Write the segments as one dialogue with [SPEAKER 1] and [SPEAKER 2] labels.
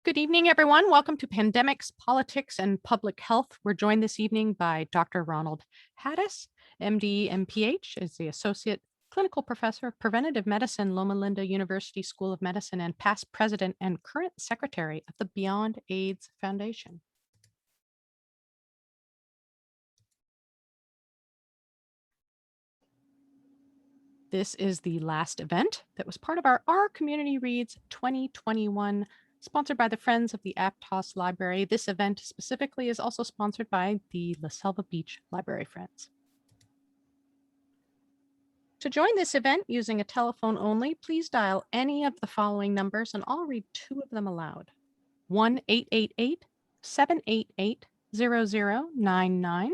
[SPEAKER 1] Good evening, everyone. Welcome to Pandemics, Politics, and Public Health. We're joined this evening by Dr. Ronald Hattis, MD, MPH, is the Associate Clinical Professor of Preventive Medicine, Loma Linda University School of Medicine, and past President and current Secretary of the Beyond AIDS Foundation. This is the last event that was part of our Community Reads 2021, sponsored by the Friends of the Aptos Library. This event specifically is also sponsored by the Selva Beach Library Friends. To join this event using a telephone only, please dial any of the following numbers, and I'll read two of them aloud. 1-888-788-0099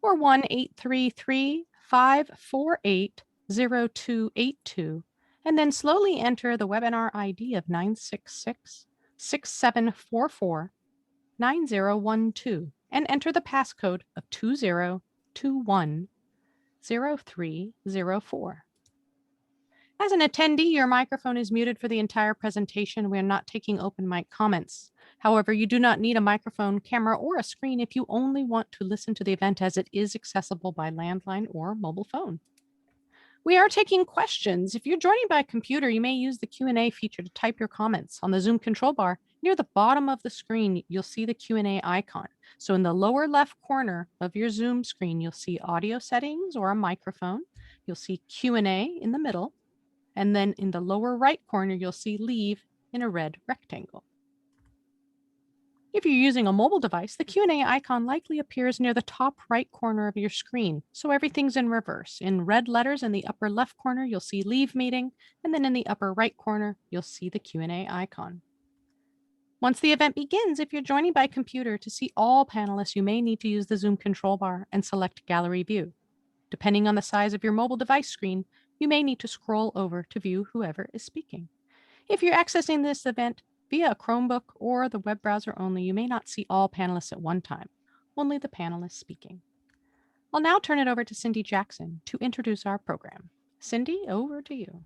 [SPEAKER 1] or 1-833-548-0282, and then slowly enter the webinar ID of 966-6744-9012 and enter the passcode of 2021-0304. As an attendee, your microphone is muted for the entire presentation. We are not taking open mic comments. However, you do not need a microphone, camera, or a screen if you only want to listen to the event, as it is accessible by landline or mobile phone. We are taking questions. If you're joining by computer, you may use the Q&A feature to type your comments. On the Zoom control bar, near the bottom of the screen, you'll see the Q&A icon. So in the lower left corner of your Zoom screen, you'll see audio settings or a microphone. You'll see Q&A in the middle. And then in the lower right corner, you'll see leave in a red rectangle. If you're using a mobile device, the Q&A icon likely appears near the top right corner of your screen. So everything's in reverse. In red letters in the upper left corner, you'll see leave meeting. And then in the upper right corner, you'll see the Q&A icon. Once the event begins, if you're joining by computer, to see all panelists, you may need to use the Zoom control bar and select Gallery View. Depending on the size of your mobile device screen, you may need to scroll over to view whoever is speaking. If you're accessing this event via a Chromebook or the web browser only, you may not see all panelists at one time, only the panelists speaking. I'll now turn it over to Cindy Jackson to introduce our program. Cindy, over to you.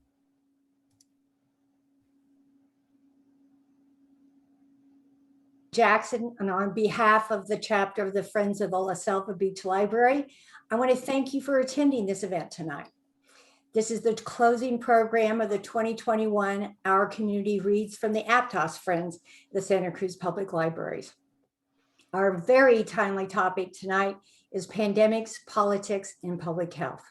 [SPEAKER 2] Jackson, and on behalf of the chapter of the Friends of the Selva Beach Library, I want to thank you for attending this event tonight. This is the closing program of the 2021 Our Community Reads from the Aptos Friends, the Santa Cruz Public Libraries. Our very timely topic tonight is pandemics, politics, and public health.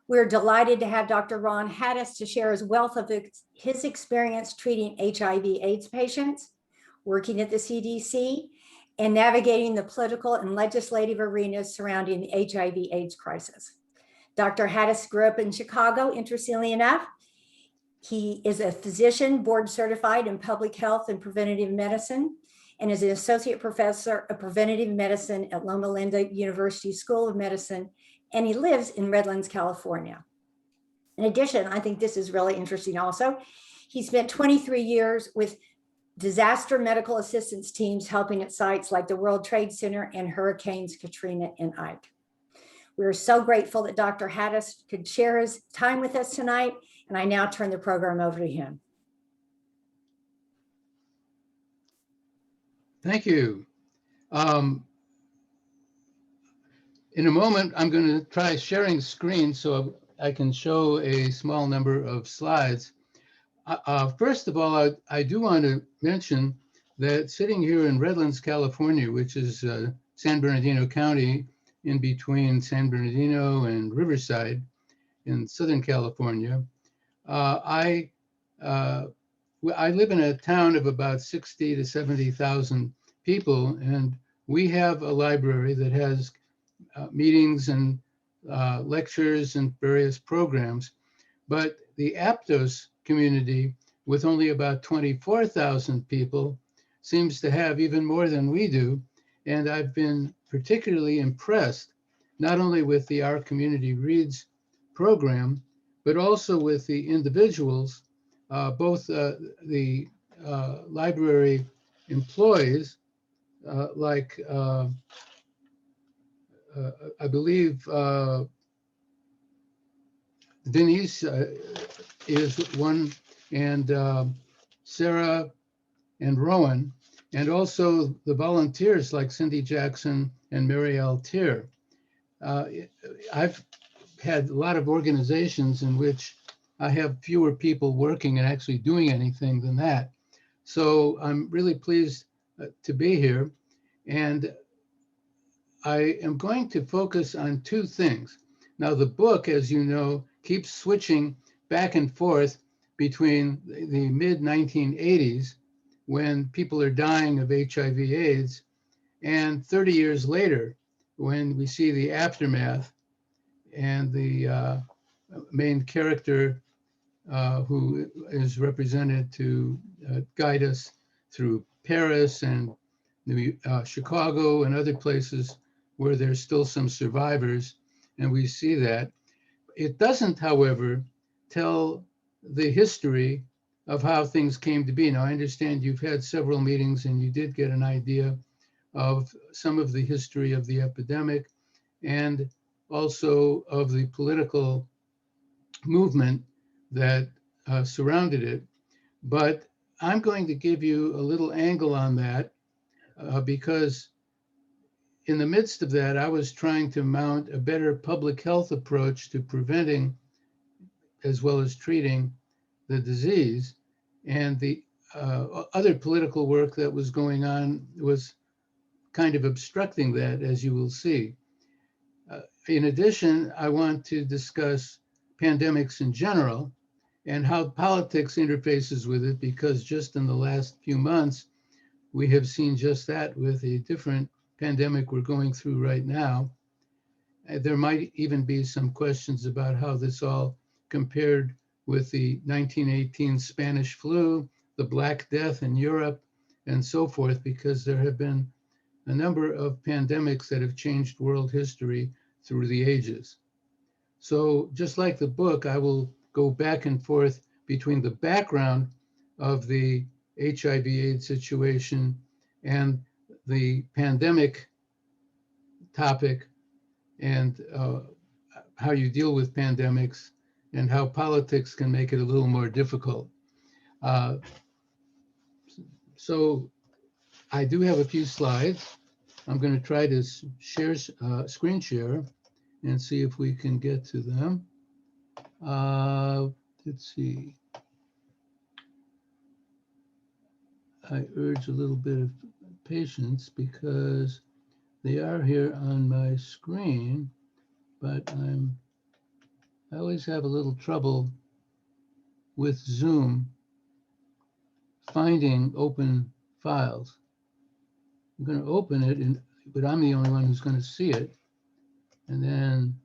[SPEAKER 2] We're delighted to have Dr. Ron Hattis to share his wealth of his experience treating HIV/AIDS patients, working at the CDC, and navigating the political and legislative arenas surrounding the HIV/AIDS crisis. Dr. Hattis grew up in Chicago, interestingly enough. He is a physician, board certified in public health and preventative medicine, and is an associate professor of preventive medicine at Loma Linda University School of Medicine, and he lives in Redlands, California. In addition, I think this is really interesting also, he spent 23 years with disaster medical assistance teams helping at sites like the World Trade Center and Hurricanes Katrina and Ike. We are so grateful that Dr. Hattis could share his time with us tonight, and I now turn the program over to him.
[SPEAKER 3] Thank you. In a moment, I'm going to try sharing screen so I can show a small number of slides. First of all, I do want to mention that sitting here in Redlands, California, which is San Bernardino County, in between San Bernardino and Riverside in Southern California, I live in a town of about 60 to 70,000 people, and we have a library that has meetings and lectures and various programs. But the Aptos community, with only about 24,000 people, seems to have even more than we do. And I've been particularly impressed, not only with the Our Community Reads program, but also with the individuals, both the library employees, like I believe Denise is one, and Sarah and Rowan, and also the volunteers like Cindy Jackson and Marielle Tier. I've had a lot of organizations in which I have fewer people working and actually doing anything than that. So I'm really pleased to be here. And I am going to focus on two things. Now, the book, as you know, keeps switching back and forth between the mid-1980s, when people are dying of HIV/AIDS, and 30 years later, when we see the aftermath and the main character who is represented to guide us through Paris and Chicago and other places where there's still some survivors, and we see that. It doesn't, however, tell the history of how things came to be. Now, I understand you've had several meetings and you did get an idea of some of the history of the epidemic and also of the political movement that surrounded it. But I'm going to give you a little angle on that because in the midst of that, I was trying to mount a better public health approach to preventing as well as treating the disease. And the other political work that was going on was kind of obstructing that, as you will see. In addition, I want to discuss pandemics in general and how politics interfaces with it, because just in the last few months, we have seen just that with a different pandemic we're going through right now. There might even be some questions about how this all compared with the 1918 Spanish flu, the Black Death in Europe, and so forth, because there have been a number of pandemics that have changed world history through the ages. So just like the book, I will go back and forth between the background of the HIV/AIDS situation and the pandemic topic, and how you deal with pandemics and how politics can make it a little more difficult. So I do have a few slides. I'm going to try to share, screen share, and see if we can get to them. Let's see. I urge a little bit of patience because they are here on my screen, but I always have a little trouble with Zoom finding open files. I'm going to open it, but I'm the only one who's going to see it. And then,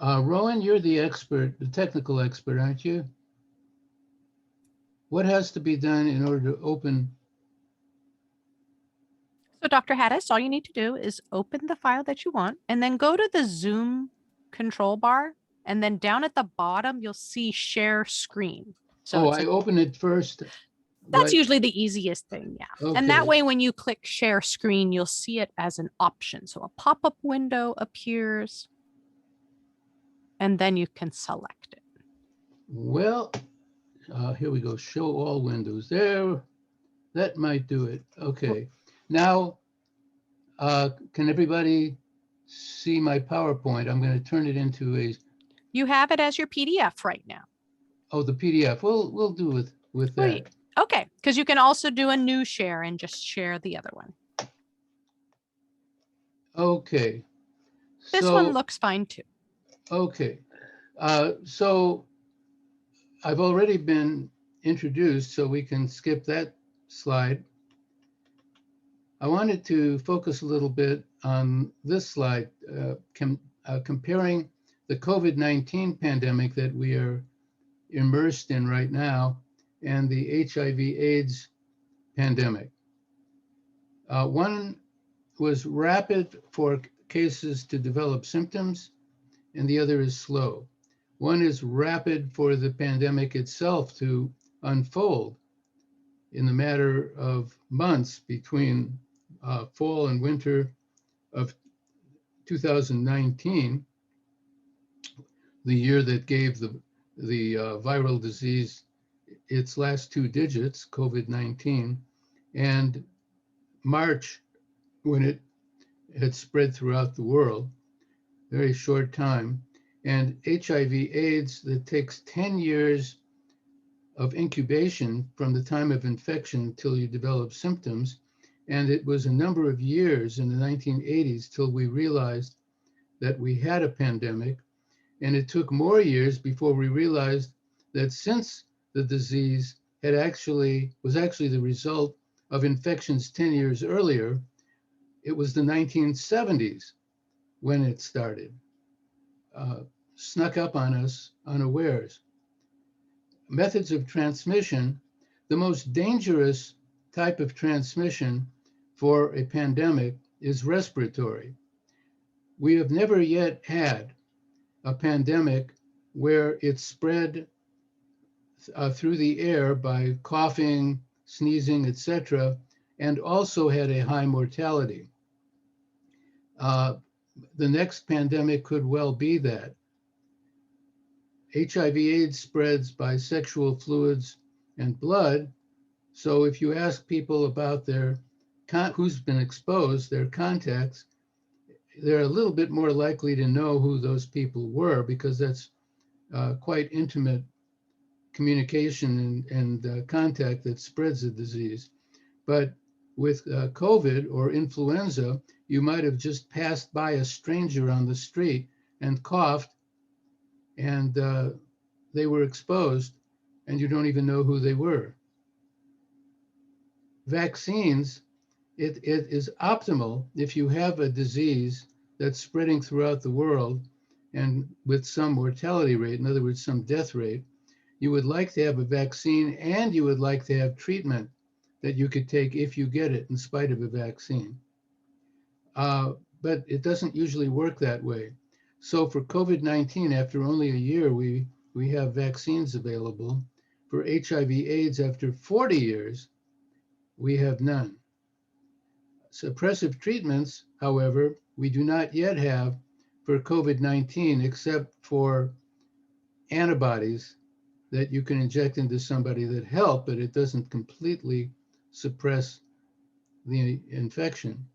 [SPEAKER 3] Rowan, you're the expert, the technical expert, aren't you? What has to be done in order to open?
[SPEAKER 1] So Dr. Hattis, all you need to do is open the file that you want and then go to the Zoom control bar. And then down at the bottom, you'll see share screen. So
[SPEAKER 3] I open it first.
[SPEAKER 1] That's usually the easiest thing, yeah.
[SPEAKER 3] Okay.
[SPEAKER 1] And that way, when you click share screen, you'll see it as an option. So a pop-up window appears, and then you can select it.
[SPEAKER 3] Well, here we go, show all windows there. That might do it. Okay. Now, can everybody see my PowerPoint? I'm going to turn it into a.
[SPEAKER 1] You have it as your PDF right now.
[SPEAKER 3] Oh, the PDF. We'll do with that.
[SPEAKER 1] Wait. Okay, because you can also do a new share and just share the other one.
[SPEAKER 3] Okay.
[SPEAKER 1] This one looks fine too.
[SPEAKER 3] Okay. So I've already been introduced, so we can skip that slide. I wanted to focus a little bit on this slide, comparing the COVID-19 pandemic that we are immersed in right now and the HIV/AIDS pandemic. One was rapid for cases to develop symptoms, and the other is slow. One is rapid for the pandemic itself to unfold in the matter of months between fall and winter of 2019, the year that gave the viral disease its last two digits, COVID-19, and March, when it had spread throughout the world, very short time, and HIV/AIDS that takes 10 years of incubation from the time of infection until you develop symptoms. And it was a number of years in the 1980s till we realized that we had a pandemic. And it took more years before we realized that since the disease was actually the result of infections 10 years earlier, it was the 1970s when it started, snuck up on us unawares. Methods of transmission, the most dangerous type of transmission for a pandemic is respiratory. We have never yet had a pandemic where it spread through the air by coughing, sneezing, etc., and also had a high mortality. The next pandemic could well be that. HIV/AIDS spreads by sexual fluids and blood. So if you ask people about who's been exposed, their contacts, they're a little bit more likely to know who those people were, because that's quite intimate communication and contact that spreads the disease. But with COVID or influenza, you might have just passed by a stranger on the street and coughed, and they were exposed, and you don't even know who they were. Vaccines, it is optimal if you have a disease that's spreading throughout the world and with some mortality rate, in other words, some death rate. You would like to have a vaccine, and you would like to have treatment that you could take if you get it in spite of a vaccine. But it doesn't usually work that way. So for COVID-19, after only a year, we have vaccines available. For HIV/AIDS, after 40 years, we have none. Suppressive treatments, however, we do not yet have for COVID-19, except for antibodies that you can inject into somebody that help, but it doesn't completely suppress the infection.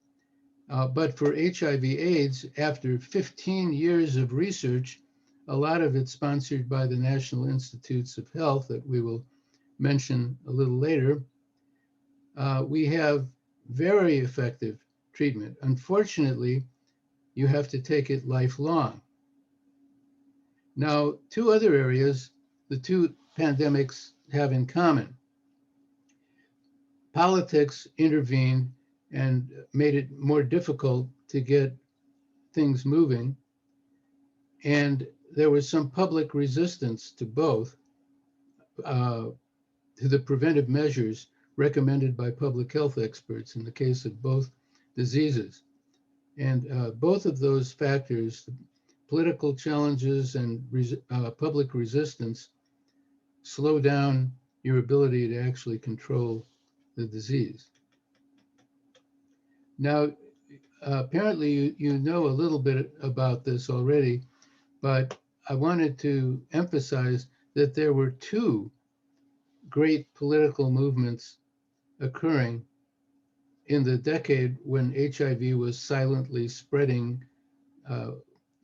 [SPEAKER 3] But for HIV/AIDS, after 15 years of research, a lot of it sponsored by the National Institutes of Health that we will mention a little later, we have very effective treatment. Unfortunately, you have to take it lifelong. Now, two other areas the two pandemics have in common. Politics intervened and made it more difficult to get things moving. And there was some public resistance to both, to the preventive measures recommended by public health experts in the case of both diseases. And both of those factors, political challenges and public resistance, slow down your ability to actually control the disease. Now, apparently you know a little bit about this already, but I wanted to emphasize that there were two great political movements occurring in the decade when HIV was silently spreading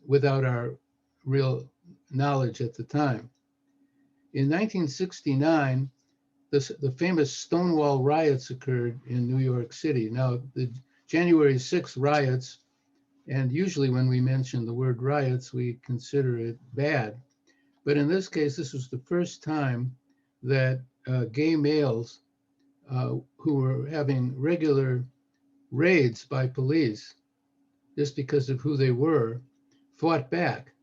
[SPEAKER 3] without our real knowledge at the time. In 1969, the famous Stonewall riots occurred in New York City. Now, the January 6th riots, and usually when we mention the word riots, we consider it bad. But in this case, this was the first time that gay males who were having regular raids by police just because of who they were, fought back.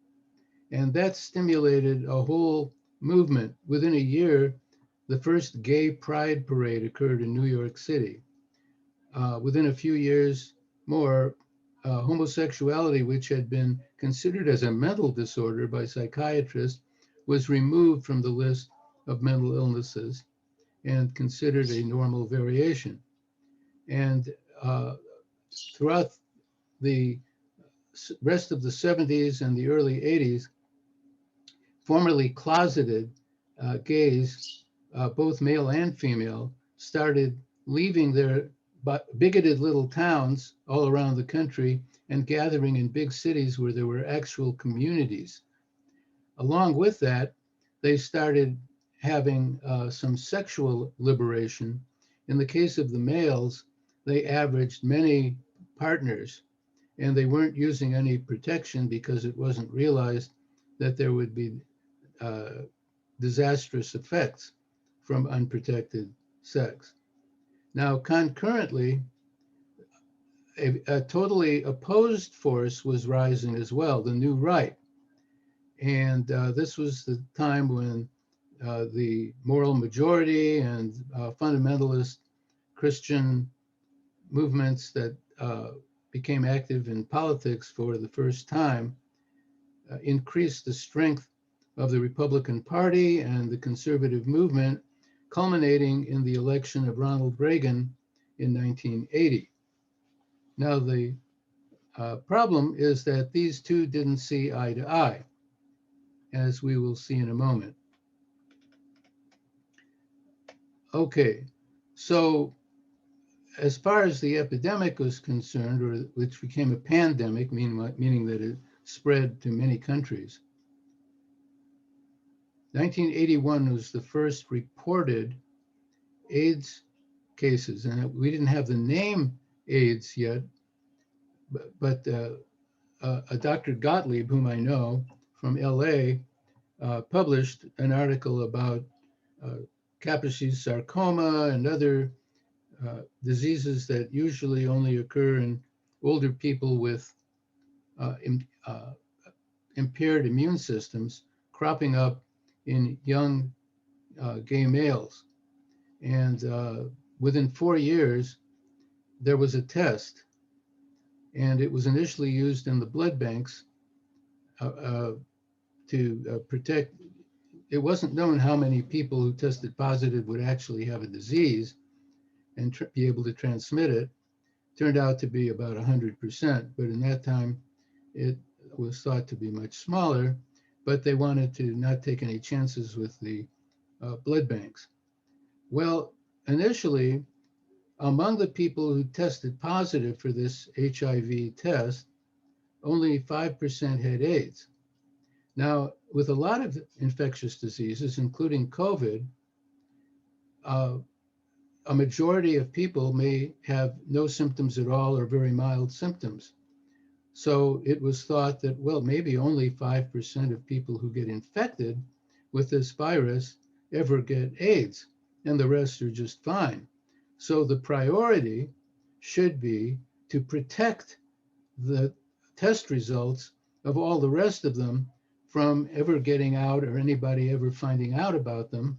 [SPEAKER 3] And that stimulated a whole movement. Within a year, the first gay pride parade occurred in New York City. Within a few years more, homosexuality, which had been considered as a mental disorder by psychiatrists, was removed from the list of mental illnesses and considered a normal variation. And throughout the rest of the 70s and the early 80s, formerly closeted gays both male and female, started leaving their bigoted little towns all around the country and gathering in big cities where there were actual communities. Along with that, they started having some sexual liberation. In the case of the males, they averaged many partners, and they weren't using any protection because it wasn't realized that there would be disastrous effects from unprotected sex. Now, concurrently, a totally opposed force was rising as well, the New Right. And this was the time when the moral majority and fundamentalist Christian movements that became active in politics for the first time increased the strength of the Republican Party and the conservative movement, culminating in the election of Ronald Reagan in 1980. Now, the problem is that these two didn't see eye to eye, as we will see in a moment. Okay, so as far as the epidemic was concerned, or which became a pandemic, meaning that it spread to many countries, 1981 was the first reported AIDS cases, and we didn't have the name AIDS yet, but a Dr. Gottlieb, whom I know from LA, published an article about Kaposi's sarcoma and other diseases that usually only occur in older people with impaired immune systems cropping up in young gay males. And within 4 years, there was a test, and it was initially used in the blood banks to protect. It wasn't known how many people who tested positive would actually have a disease and be able to transmit it. Turned out to be about 100%, but in that time, it was thought to be much smaller, but they wanted to not take any chances with the blood banks. Well, initially, among the people who tested positive for this HIV test, only 5% had AIDS. Now, with a lot of infectious diseases, including COVID, a majority of people may have no symptoms at all or very mild symptoms. So it was thought that, well, maybe only 5% of people who get infected with this virus ever get AIDS, and the rest are just fine. So the priority should be to protect the test results of all the rest of them from ever getting out or anybody ever finding out about them,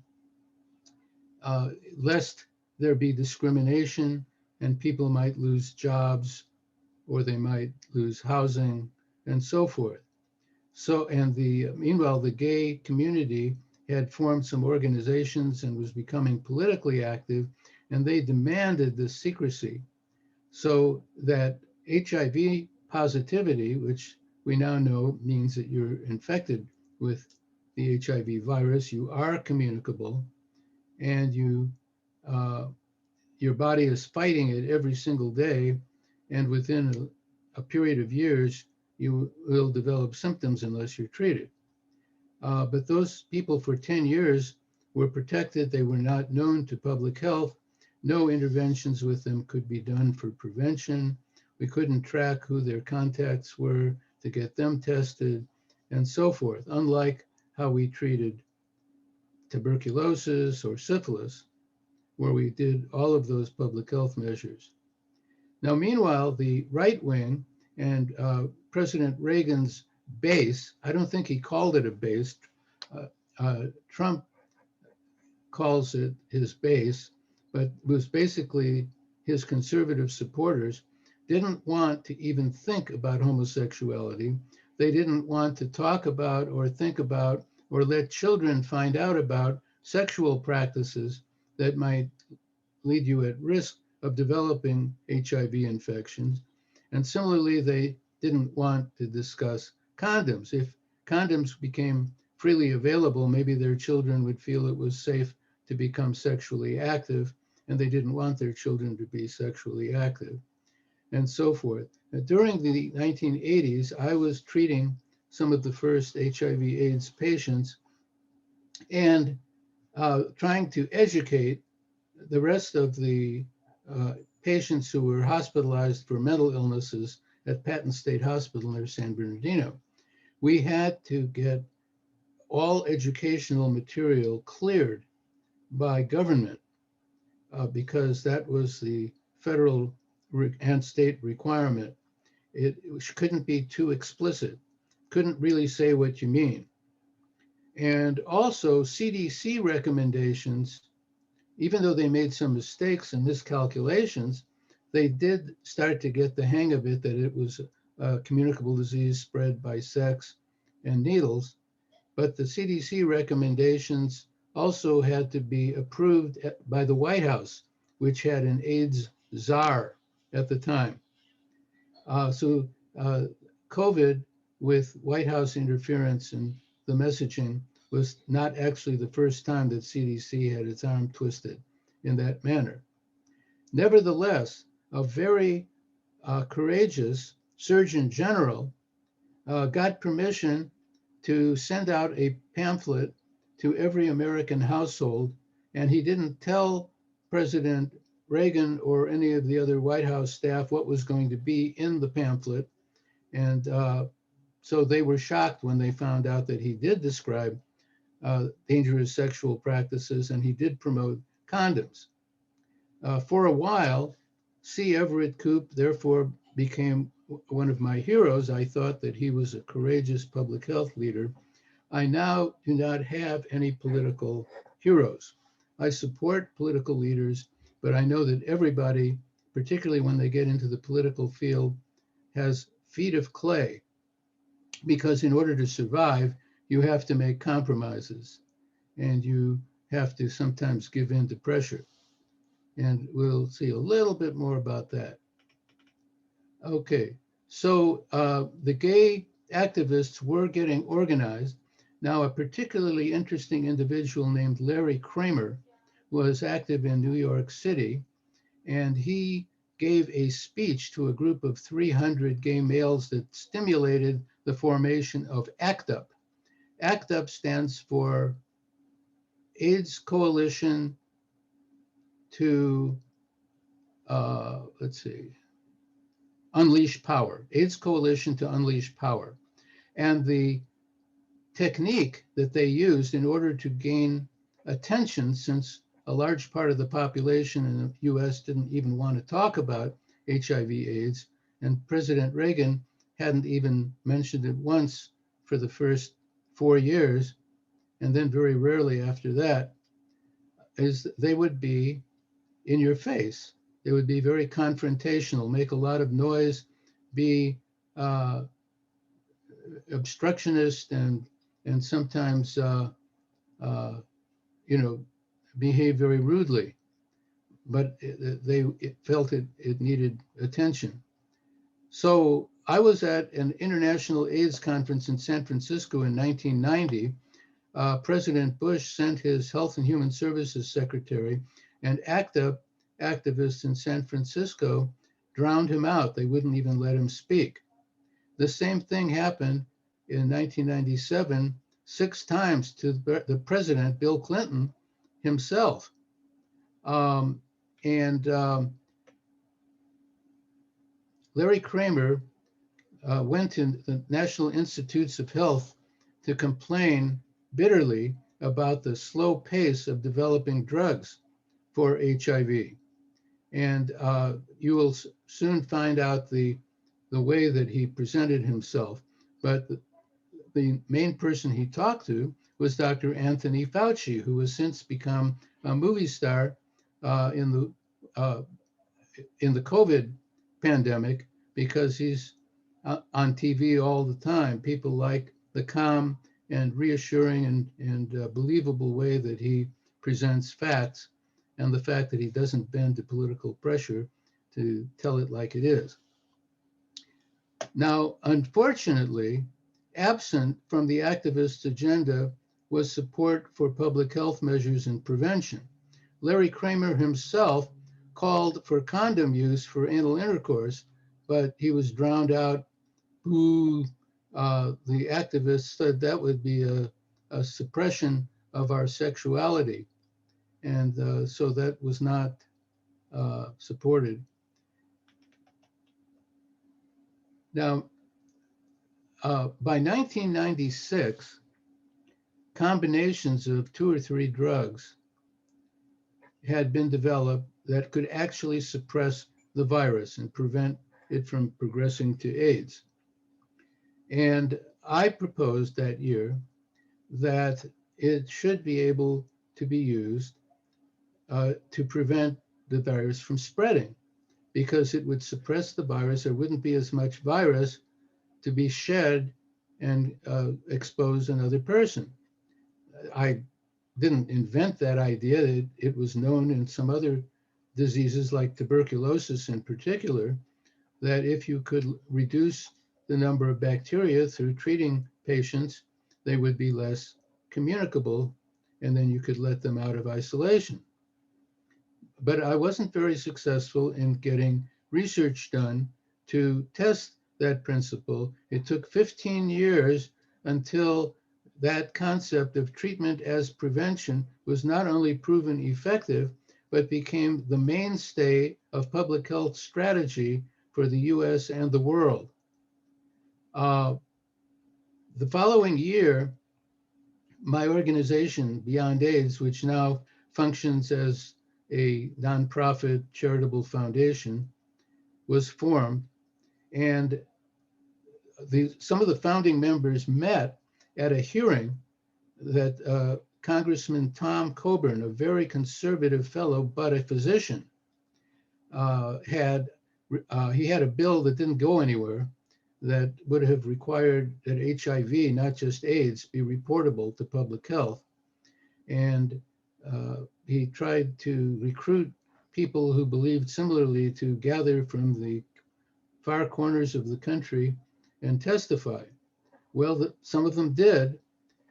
[SPEAKER 3] lest there be discrimination and people might lose jobs or they might lose housing and so forth. So, and meanwhile, the gay community had formed some organizations and was becoming politically active, and they demanded this secrecy so that HIV positivity, which we now know means that you're infected with the HIV virus, you are communicable, and your body is fighting it every single day, and within a period of years, you will develop symptoms unless you're treated. But those people for 10 years were protected. They were not known to public health. No interventions with them could be done for prevention. We couldn't track who their contacts were to get them tested and so forth, unlike how we treated tuberculosis or syphilis, where we did all of those public health measures. Now, meanwhile, the right wing and President Reagan's base, I don't think he called it a base, Trump calls it his base, but was basically his conservative supporters, didn't want to even think about homosexuality. They didn't want to talk about or think about or let children find out about sexual practices that might lead you at risk of developing HIV infections. And similarly, they didn't want to discuss condoms. If condoms became freely available, maybe their children would feel it was safe to become sexually active, and they didn't want their children to be sexually active, and so forth. During the 1980s, I was treating some of the first HIV/AIDS patients and trying to educate the rest of the patients who were hospitalized for mental illnesses at Patton State Hospital near San Bernardino. We had to get all educational material cleared by government because that was the federal and state requirement. It couldn't be too explicit, couldn't really say what you mean. And also CDC recommendations, even though they made some mistakes and miscalculations, they did start to get the hang of it, that it was a communicable disease spread by sex and needles. But the CDC recommendations also had to be approved by the White House, which had an AIDS czar at the time. So COVID, with White House interference and the messaging, was not actually the first time that CDC had its arm twisted in that manner. Nevertheless, a very courageous Surgeon General got permission to send out a pamphlet to every American household, and he didn't tell President Reagan or any of the other White House staff what was going to be in the pamphlet. And so they were shocked when they found out that he did describe dangerous sexual practices, and he did promote condoms. For a while, C. Everett Koop therefore became one of my heroes. I thought that he was a courageous public health leader. I now do not have any political heroes. I support political leaders, but I know that everybody, particularly when they get into the political field, has feet of clay, because in order to survive, you have to make compromises, and you have to sometimes give in to pressure. And we'll see a little bit more about that. Okay, so the gay activists were getting organized. Now, a particularly interesting individual named Larry Kramer was active in New York City, and he gave a speech to a group of 300 gay males that stimulated the formation of ACT UP. ACT UP stands for AIDS Coalition to, Unleash Power, AIDS Coalition to Unleash Power. And the technique that they used in order to gain attention, since a large part of the population in the US didn't even want to talk about HIV/AIDS, and President Reagan hadn't even mentioned it once for the first 4 years, and then very rarely after that, is they would be in your face. They would be very confrontational, make a lot of noise, be obstructionist, and sometimes behave very rudely. But they felt it needed attention. So I was at an international AIDS conference in San Francisco in 1990. President Bush sent his Health and Human Services Secretary, and ACT UP activists in San Francisco drowned him out. They wouldn't even let him speak. The same thing happened in 1997, 6 times to the president, Bill Clinton himself. Larry Kramer went to the National Institutes of Health to complain bitterly about the slow pace of developing drugs for HIV. And you will soon find out the way that he presented himself. But the main person he talked to was Dr. Anthony Fauci, who has since become a movie star in the COVID pandemic, because he's on TV all the time. People like the calm and reassuring and believable way that he presents facts, and the fact that he doesn't bend to political pressure to tell it like it is. Now, unfortunately, absent from the activists' agenda was support for public health measures and prevention. Larry Kramer himself called for condom use for anal intercourse, but he was drowned out. Who the activists said that would be a suppression of our sexuality. And so that was not supported. Now, by 1996, combinations of 2 or 3 drugs had been developed that could actually suppress the virus and prevent it from progressing to AIDS. And I proposed that year that it should be able to be used to prevent the virus from spreading, because it would suppress the virus. There wouldn't be as much virus to be shed and expose another person. I didn't invent that idea. It was known in some other diseases like tuberculosis in particular, that if you could reduce the number of bacteria through treating patients, they would be less communicable, and then you could let them out of isolation. But I wasn't very successful in getting research done to test that principle. It took 15 years until that concept of treatment as prevention was not only proven effective, but became the mainstay of public health strategy for the US and the world. The following year, my organization, Beyond AIDS, which now functions as a nonprofit charitable foundation, was formed. And some of the founding members met at a hearing that Congressman Tom Coburn, a very conservative fellow, but a physician, had. He had a bill that didn't go anywhere that would have required that HIV, not just AIDS, be reportable to public health. And he tried to recruit people who believed similarly to gather from the far corners of the country and testify. Well, some of them did,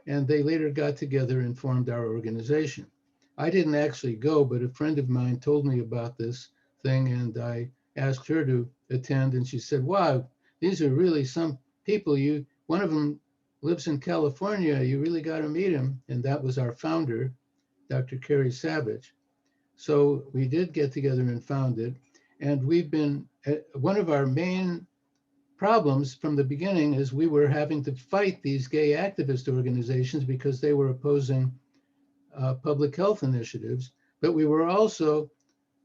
[SPEAKER 3] and they later got together and formed our organization. I didn't actually go, but a friend of mine told me about this thing, and I asked her to attend, and she said, wow, these are really some people. One of them lives in California. You really got to meet him. And that was our founder, Dr. Carrie Savage. So we did get together and found it. And we've been, one of our main problems from the beginning is we were having to fight these gay activist organizations because they were opposing public health initiatives. But we were also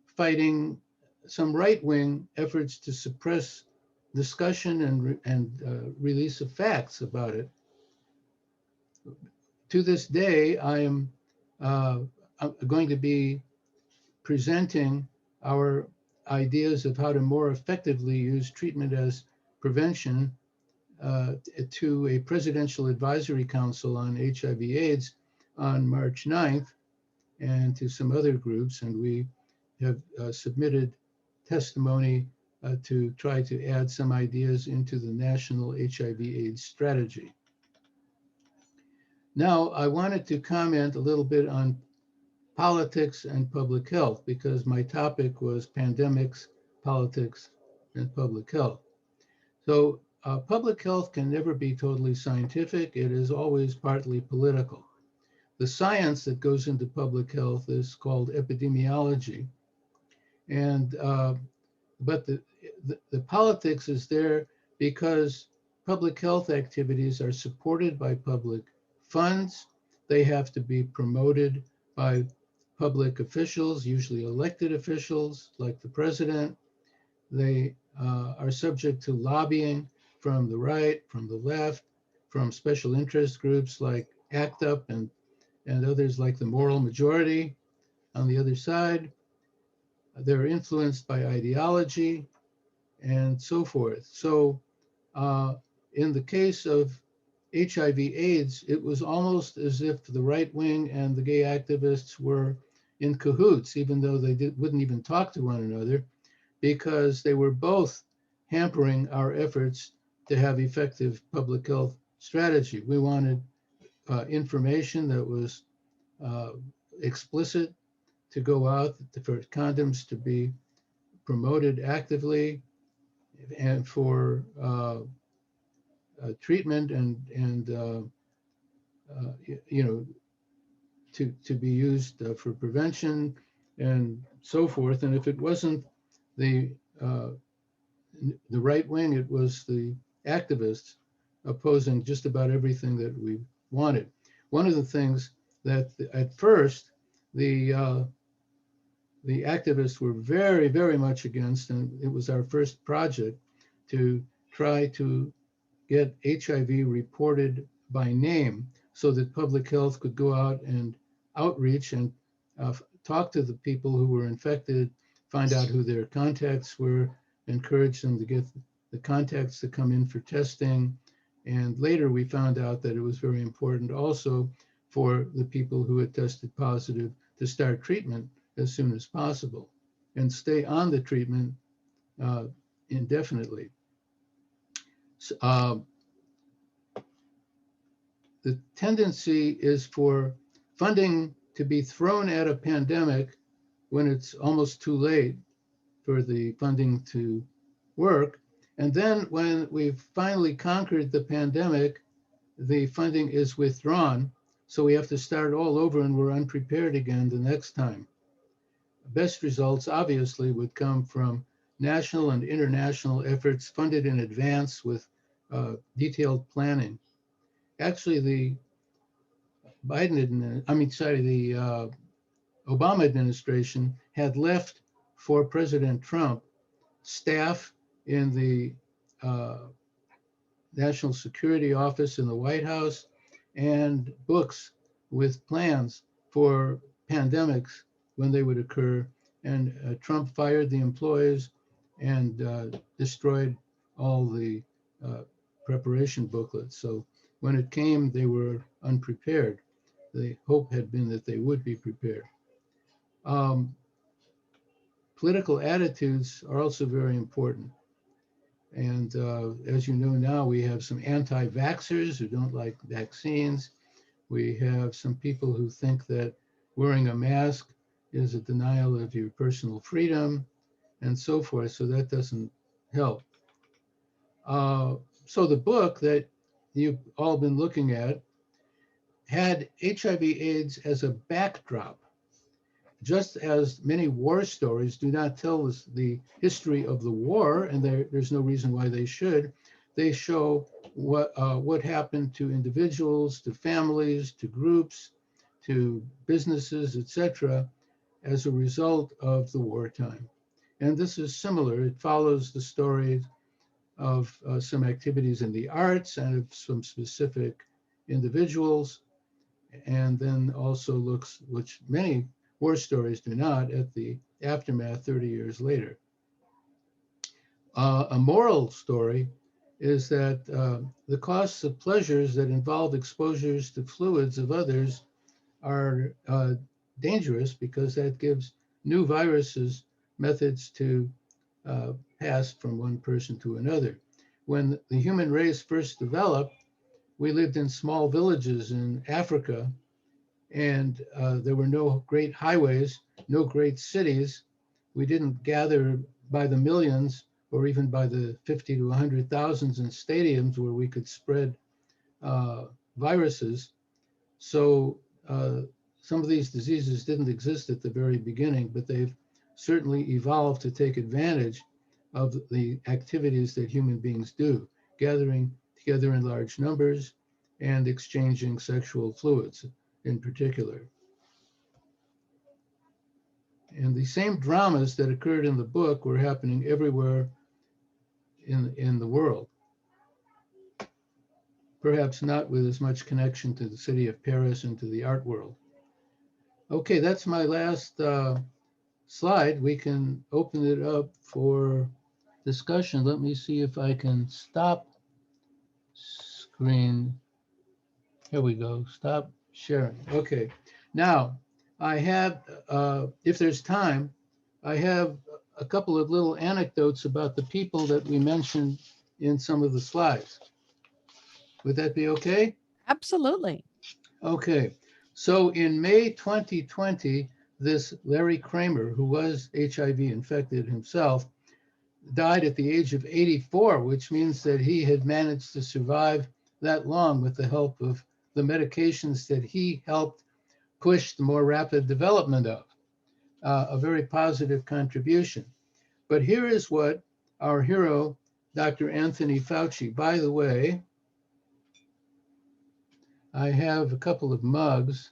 [SPEAKER 3] fighting some right-wing efforts to suppress discussion and release of facts about it. To this day, I am going to be presenting our ideas of how to more effectively use treatment as prevention to a Presidential Advisory Council on HIV/AIDS on March 9th, and to some other groups. And we have submitted testimony to try to add some ideas into the national HIV/AIDS strategy. Now, I wanted to comment a little bit on politics and public health, because my topic was pandemics, politics, and public health. So public health can never be totally scientific. It is always partly political. The science that goes into public health is called epidemiology. And but the politics is there because public health activities are supported by public funds. They have to be promoted by public officials, usually elected officials like the president. They are subject to lobbying from the right, from the left, from special interest groups like ACT UP and others like the Moral Majority on the other side. They're influenced by ideology and so forth. So in the case of HIV/AIDS, it was almost as if the right wing and the gay activists were in cahoots, even though they wouldn't even talk to one another, because they were both hampering our efforts to have effective public health strategy. We wanted information that was explicit to go out, for condoms to be promoted actively, and for treatment and you know, to be used for prevention and so forth. And if it wasn't the right wing, it was the activists opposing just about everything that we wanted. One of the things that at first the activists were very, very much against, and it was our first project to try to get HIV reported by name so that public health could go out and outreach and talk to the people who were infected, find out who their contacts were, encourage them to get the contacts to come in for testing. And later we found out that it was very important also for the people who had tested positive to start treatment as soon as possible and stay on the treatment indefinitely. So, the tendency is for funding to be thrown at a pandemic when it's almost too late for the funding to work. And then when we've finally conquered the pandemic, the funding is withdrawn. So we have to start all over and we're unprepared again the next time. Best results obviously would come from national and international efforts funded in advance with detailed planning. Actually, the Obama administration had left for President Trump staff in the National Security Office in the White House and books with plans for pandemics when they would occur. And Trump fired the employees and destroyed all the preparation booklets. So when it came, they were unprepared. The hope had been that they would be prepared. Political attitudes are also very important. And as you know now, we have some anti-vaxxers who don't like vaccines. We have some people who think that wearing a mask is a denial of your personal freedom and so forth. So that doesn't help. So the book that you've all been looking at had HIV/AIDS as a backdrop. Just as many war stories do not tell us the history of the war, and there's no reason why they should, they show what happened to individuals, to families, to groups, to businesses, etc., as a result of the wartime. And this is similar. It follows the story of some activities in the arts and of some specific individuals, and then also looks, which many war stories do not, at the aftermath 30 years later. A moral story is that the costs of pleasures that involve exposures to fluids of others are dangerous because that gives new viruses methods to pass from one person to another. When the human race first developed, we lived in small villages in Africa, and there were no great highways, no great cities. We didn't gather by the millions or even by the 50 to 100,000s in stadiums where we could spread viruses. So some of these diseases didn't exist at the very beginning, but they've certainly evolved to take advantage of the activities that human beings do, gathering together in large numbers and exchanging sexual fluids in particular. And the same dramas that occurred in the book were happening everywhere in the world. Perhaps not with as much connection to the city of Paris and to the art world. Okay, that's my last slide. We can open it up for discussion. Let me see if I can stop screen. Here we go, stop sharing. Okay, now I have, if there's time, I have a couple of little anecdotes about the people that we mentioned in some of the slides. Would that be okay?
[SPEAKER 1] Absolutely.
[SPEAKER 3] Okay, so in May 2020, this Larry Kramer, who was HIV infected himself, died at the age of 84, which means that he had managed to survive that long with the help of the medications that he helped push the more rapid development of. A very positive contribution. But here is what our hero, Dr. Anthony Fauci, by the way, I have a couple of mugs.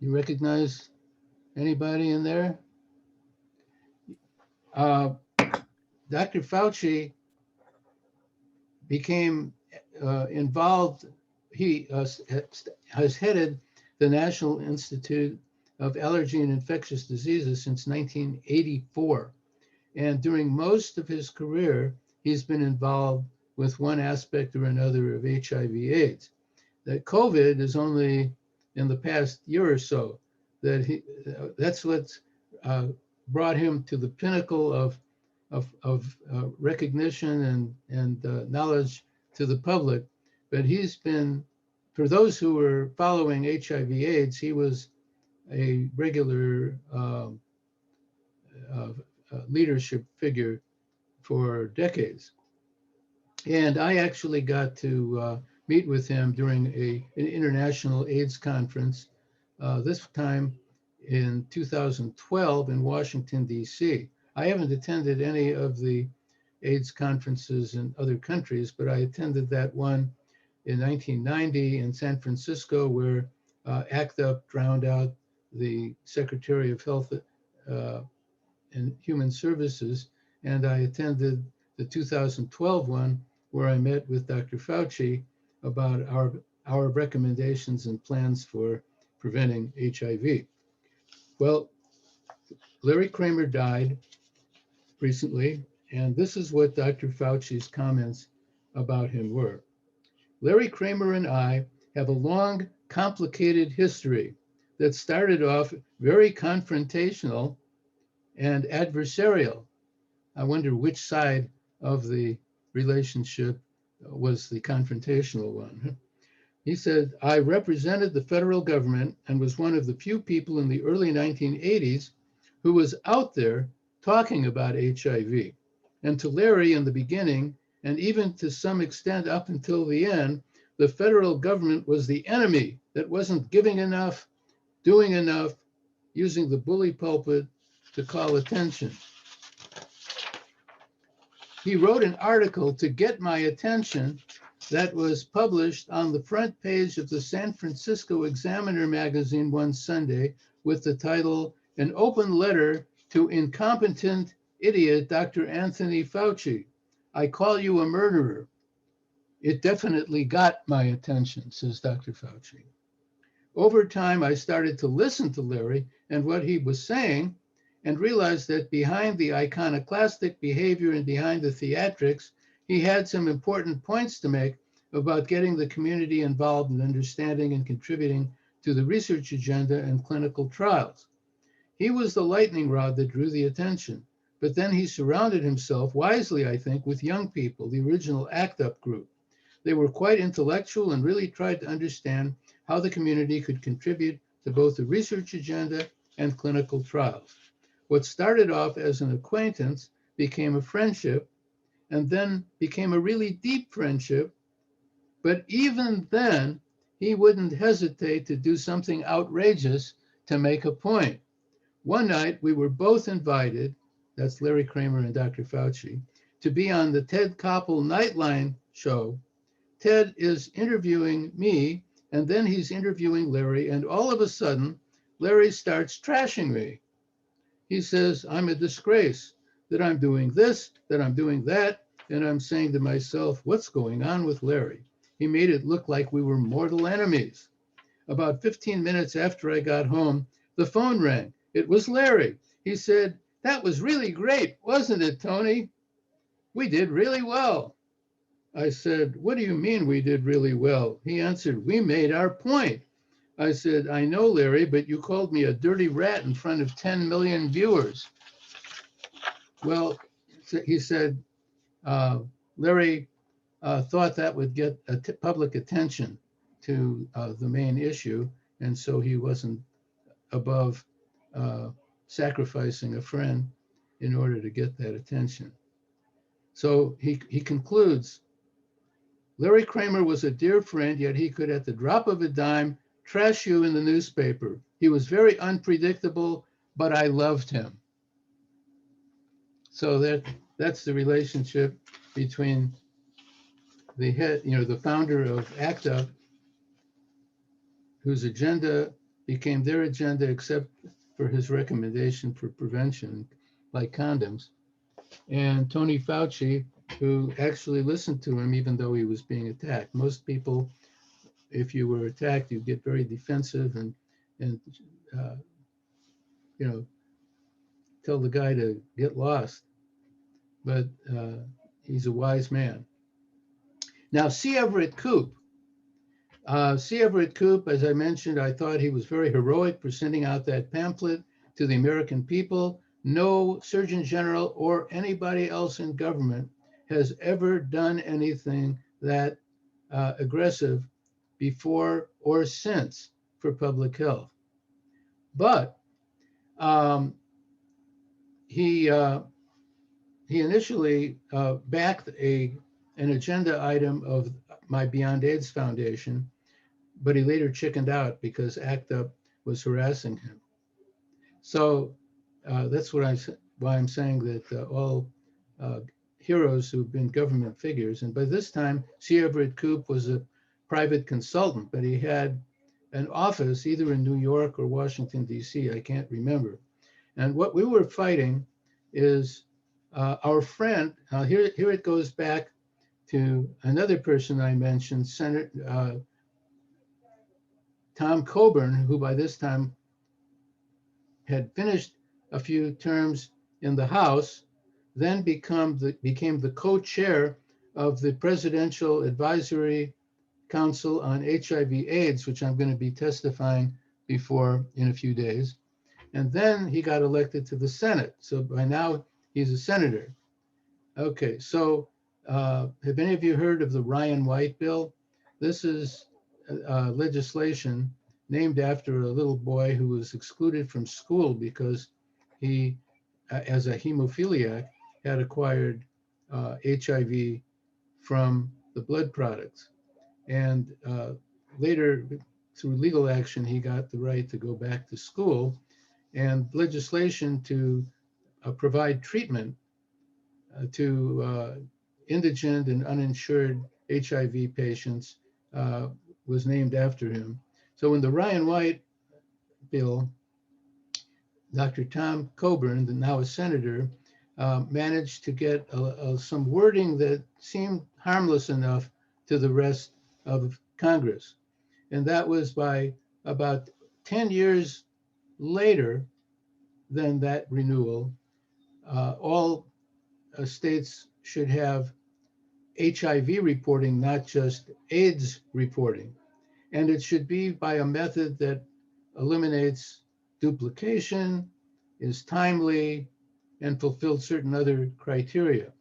[SPEAKER 3] You recognize anybody in there? Dr. Fauci became involved. He has headed the National Institute of Allergy and Infectious Diseases since 1984. And during most of his career, he's been involved with one aspect or another of HIV/AIDS. That COVID is only in the past year or so that that's what's brought him to the pinnacle of recognition and knowledge to the public. But he's been, for those who were following HIV/AIDS, he was a regular leadership figure for decades. And I actually got to meet with him during an international AIDS conference, this time in 2012 in Washington, D.C. I haven't attended any of the AIDS conferences in other countries, but I attended that one in 1990 in San Francisco, where ACT UP drowned out the Secretary of Health and Human Services. And I attended the 2012 one, where I met with Dr. Fauci about our recommendations and plans for preventing HIV. Well, Larry Kramer died recently, and this is what Dr. Fauci's comments about him were. Larry Kramer and I have a long, complicated history that started off very confrontational and adversarial. I wonder which side of the relationship was the confrontational one. He said, I represented the federal government and was one of the few people in the early 1980s who was out there talking about HIV. And to Larry in the beginning, and even to some extent up until the end, the federal government was the enemy that wasn't giving enough, doing enough, using the bully pulpit to call attention. He wrote an article to get my attention that was published on the front page of the San Francisco Examiner magazine one Sunday with the title, An Open Letter to Incompetent Idiot Dr. Anthony Fauci. I call you a murderer. It definitely got my attention, says Dr. Fauci. Over time, I started to listen to Larry and what he was saying and realized that behind the iconoclastic behavior and behind the theatrics, he had some important points to make about getting the community involved in understanding and contributing to the research agenda and clinical trials. He was the lightning rod that drew the attention, but then he surrounded himself, wisely I think, with young people, the original ACT UP group. They were quite intellectual and really tried to understand how the community could contribute to both the research agenda and clinical trials. What started off as an acquaintance became a friendship, and then became a really deep friendship. But even then, he wouldn't hesitate to do something outrageous to make a point. One night, we were both invited, that's Larry Kramer and Dr. Fauci, to be on the Ted Koppel Nightline show. Ted is interviewing me, and then he's interviewing Larry, and all of a sudden, Larry starts trashing me. He says, I'm a disgrace, that I'm doing this, that I'm doing that, and I'm saying to myself, what's going on with Larry? He made it look like we were mortal enemies. About 15 minutes after I got home, the phone rang. It was Larry. He said, that was really great, wasn't it, Tony? We did really well. I said, what do you mean we did really well? He answered, we made our point. I said, I know, Larry, but you called me a dirty rat in front of 10 million viewers. Well, he said, Larry, thought that would get public attention to the main issue, and so he wasn't above sacrificing a friend in order to get that attention. So he concludes, Larry Kramer was a dear friend, yet he could, at the drop of a dime, trash you in the newspaper. He was very unpredictable, but I loved him. So that's the relationship between the head, the founder of ACT UP, whose agenda became their agenda except for his recommendation for prevention, like condoms, and Tony Fauci, who actually listened to him even though he was being attacked. Most people, if you were attacked, you get very defensive and tell the guy to get lost. But he's a wise man. Now, C. Everett Koop. C. Everett Koop, as I mentioned, I thought he was very heroic for sending out that pamphlet to the American people. No Surgeon General or anybody else in government has ever done anything that aggressive before or since for public health. But he initially backed an agenda item of my Beyond AIDS Foundation, but he later chickened out because ACT UP was harassing him. So that's why I'm saying that all heroes who've been government figures, and by this time, C. Everett Koop was a private consultant, but he had an office either in New York or Washington, D.C., I can't remember. And what we were fighting is our friend, here it goes back to another person I mentioned, Senator Tom Coburn, who by this time had finished a few terms in the House, then became the co-chair of the Presidential Advisory Council on HIV/AIDS, which I'm going to be testifying before in a few days. And then he got elected to the Senate. So by now he's a senator. Okay, so have any of you heard of the Ryan White bill? This is legislation named after a little boy who was excluded from school because he, as a hemophiliac, had acquired HIV from the blood products. And later, through legal action, he got the right to go back to school, and legislation to provide treatment to indigent and uninsured HIV patients was named after him. So in the Ryan White bill, Dr. Tom Coburn, now a senator, managed to get some wording that seemed harmless enough to the rest of Congress. And that was by about 10 years later than that renewal, all states should have HIV reporting, not just AIDS reporting. And it should be by a method that eliminates duplication, is timely, and fulfilled certain other criteria.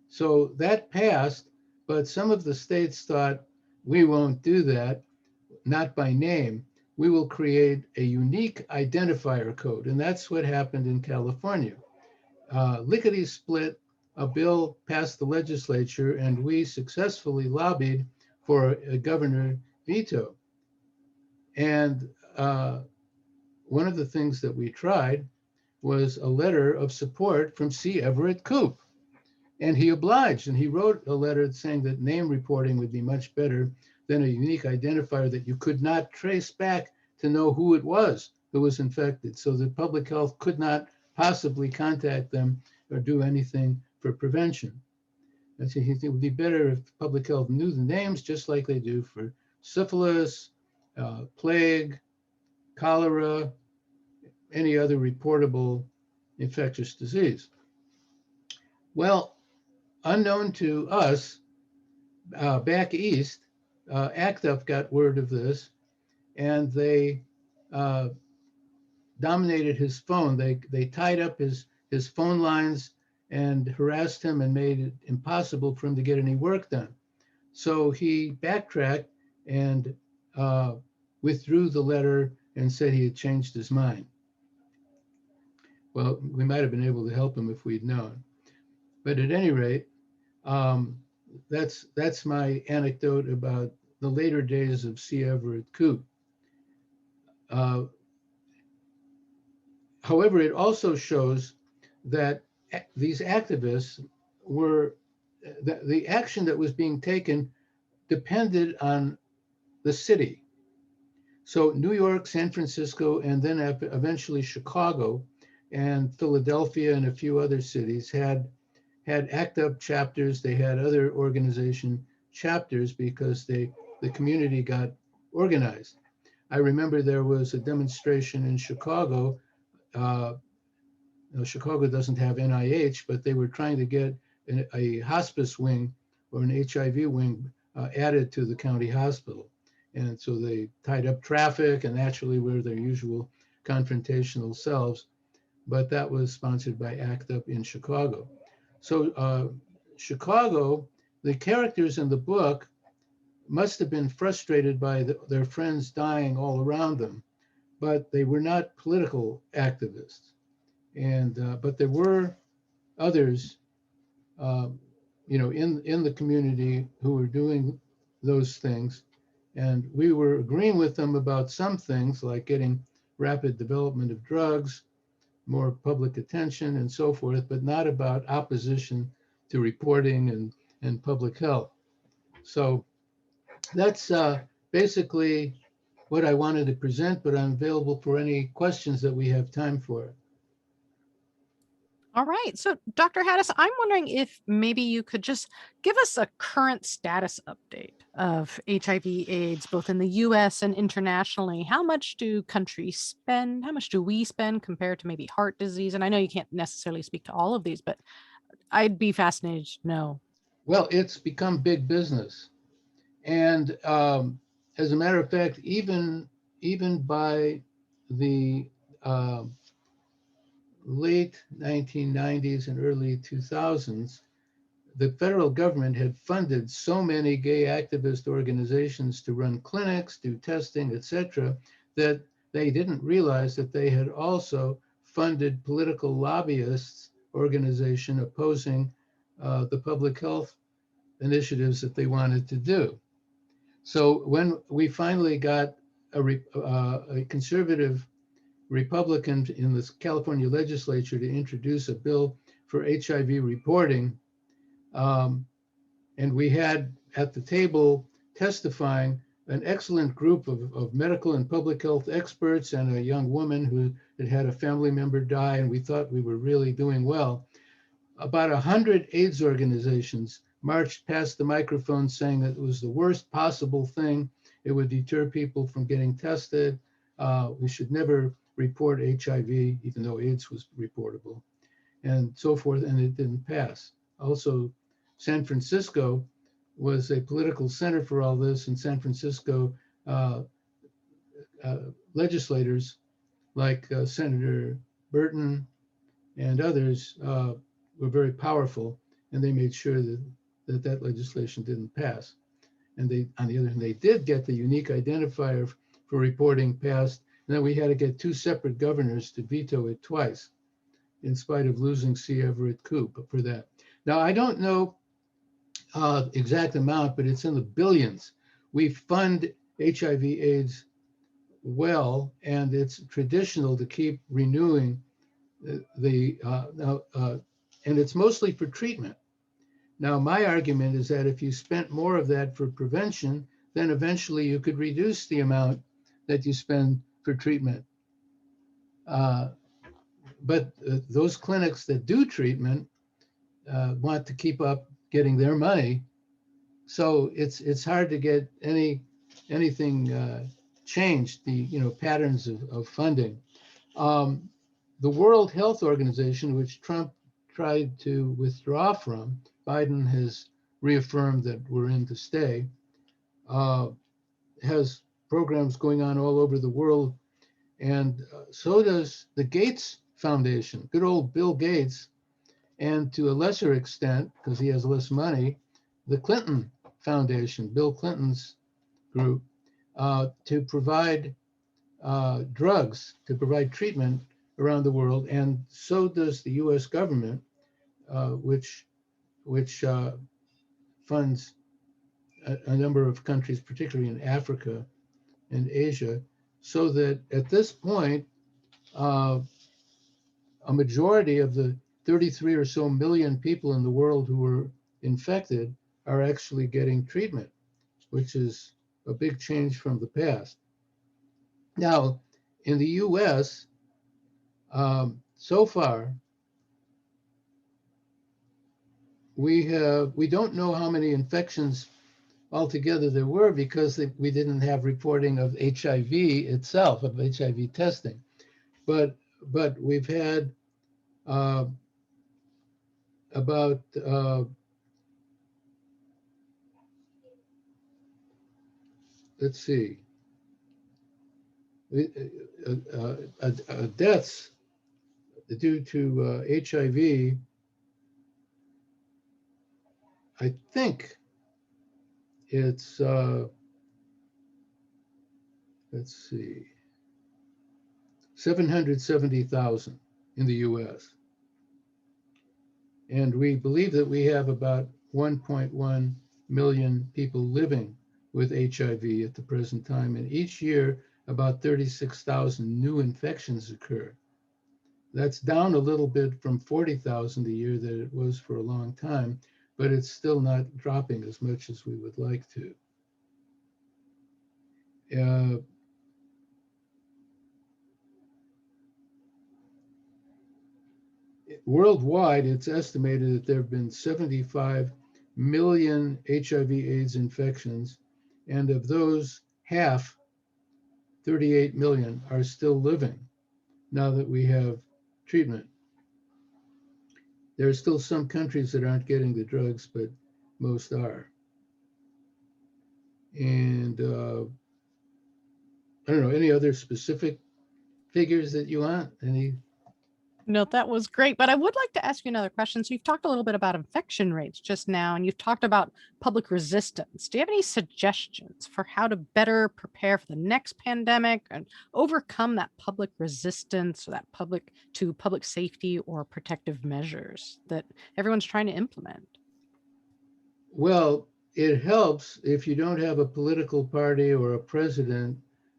[SPEAKER 3] So that passed, but some of the states thought, we won't do that, not by name. We will create a unique identifier code. And that's what happened in California. Lickety split, a bill passed the legislature, and we successfully lobbied for a governor veto. And one of the things that we tried was a letter of support from C. Everett Koop. And he obliged, and he wrote a letter saying that name reporting would be much better than a unique identifier that you could not trace back to know who it was who was infected. So that public health could not possibly contact them or do anything for prevention. And so it would be better if public health knew the names just like they do for syphilis, plague, cholera, any other reportable infectious disease. Well, unknown to us, back east, ACT UP got word of this, and they dominated his phone. They tied up his phone lines and harassed him and made it impossible for him to get any work done. So he backtracked and withdrew the letter and said he had changed his mind. Well, we might have been able to help him if we'd known. But at any rate, that's my anecdote about the later days of C. Everett Koop. However, it also shows that these activists were, the action that was being taken depended on the city. So New York, San Francisco, and then eventually Chicago and Philadelphia and a few other cities had ACT UP chapters. They had other organization chapters because the community got organized. I remember there was a demonstration in Chicago. Chicago doesn't have NIH, but they were trying to get a hospice wing or an HIV wing added to the county hospital. And so they tied up traffic and naturally were their usual confrontational selves. But that was sponsored by ACT UP in Chicago. So Chicago, the characters in the book must have been frustrated by their friends dying all around them, but they were not political activists. And but there were others, in the community who were doing those things, and we were agreeing with them about some things like getting rapid development of drugs, more public attention, and so forth, but not about opposition to reporting and public health. So that's basically what I wanted to present, but I'm available for any questions that we have time for.
[SPEAKER 1] All right. So, Dr. Hattis, I'm wondering if maybe you could just give us a current status update of HIV/AIDS, both in the US and internationally. How much do countries spend? How much do we spend compared to maybe heart disease? And I know you can't necessarily speak to all of these, but I'd be fascinated to know.
[SPEAKER 3] Well, it's become big business. And as a matter of fact, even by the late 1990s and early 2000s, the federal government had funded so many gay activist organizations to run clinics, do testing, etc., that they didn't realize that they had also funded political lobbyists organization opposing the public health initiatives that they wanted to do. So when we finally got a conservative Republican in the California legislature to introduce a bill for HIV reporting, and we had at the table testifying an excellent group of medical and public health experts and a young woman who had had a family member die, and we thought we were really doing well. About 100 AIDS organizations marched past the microphone saying that it was the worst possible thing. It would deter people from getting tested. We should never report HIV, even though AIDS was reportable, and so forth, and it didn't pass. Also, San Francisco was a political center for all this, and San Francisco legislators like Senator Burton and others were very powerful, and they made sure that legislation didn't pass. And they, on the other hand, they did get the unique identifier for reporting passed, and then we had to get two separate governors to veto it twice, in spite of losing C. Everett Koop for that. Now, I don't know exact amount, but it's in the billions. We fund HIV/AIDS well, and it's traditional to keep renewing and it's mostly for treatment. Now, my argument is that if you spent more of that for prevention, then eventually you could reduce the amount that you spend for treatment. But those clinics that do treatment want to keep up getting their money. So it's hard to get anything changed, the patterns of funding. The World Health Organization, which Trump tried to withdraw from, Biden has reaffirmed that we're in to stay, has programs going on all over the world. And so does the Gates Foundation, good old Bill Gates, and to a lesser extent, because he has less money, the Clinton Foundation, Bill Clinton's group, to provide drugs, to provide treatment around the world, and so does the U.S. government, which funds a number of countries, particularly in Africa and Asia, so that at this point, a majority of the 33 or so million people in the world who were infected are actually getting treatment, which is a big change from the past. Now, in the US, so far, we don't know how many infections altogether there were because we didn't have reporting of HIV itself, of HIV testing. But we've had about let's see, deaths due to HIV. I think it's let's see, 770,000 in the US. And we believe that we have about 1.1 million people living with HIV at the present time. And each year, about 36,000 new infections occur. That's down a little bit from 40,000 a year that it was for a long time, but it's still not dropping as much as we would like to. Worldwide, it's estimated that there have been 75 million HIV/AIDS infections, and of those, half, 38 million, are still living now that we have treatment. There are still some countries that aren't getting the drugs, but most are. And I don't know, any other specific figures that you want? Any?
[SPEAKER 1] No, that was great. But I would like to ask you another question. So you've talked a little bit about infection rates just now, and you've talked about public resistance. Do you have any suggestions for how to better prepare for the next pandemic and overcome that public resistance or that public safety or protective measures that everyone's trying to implement?
[SPEAKER 3] Well, it helps if you don't have a political party or a president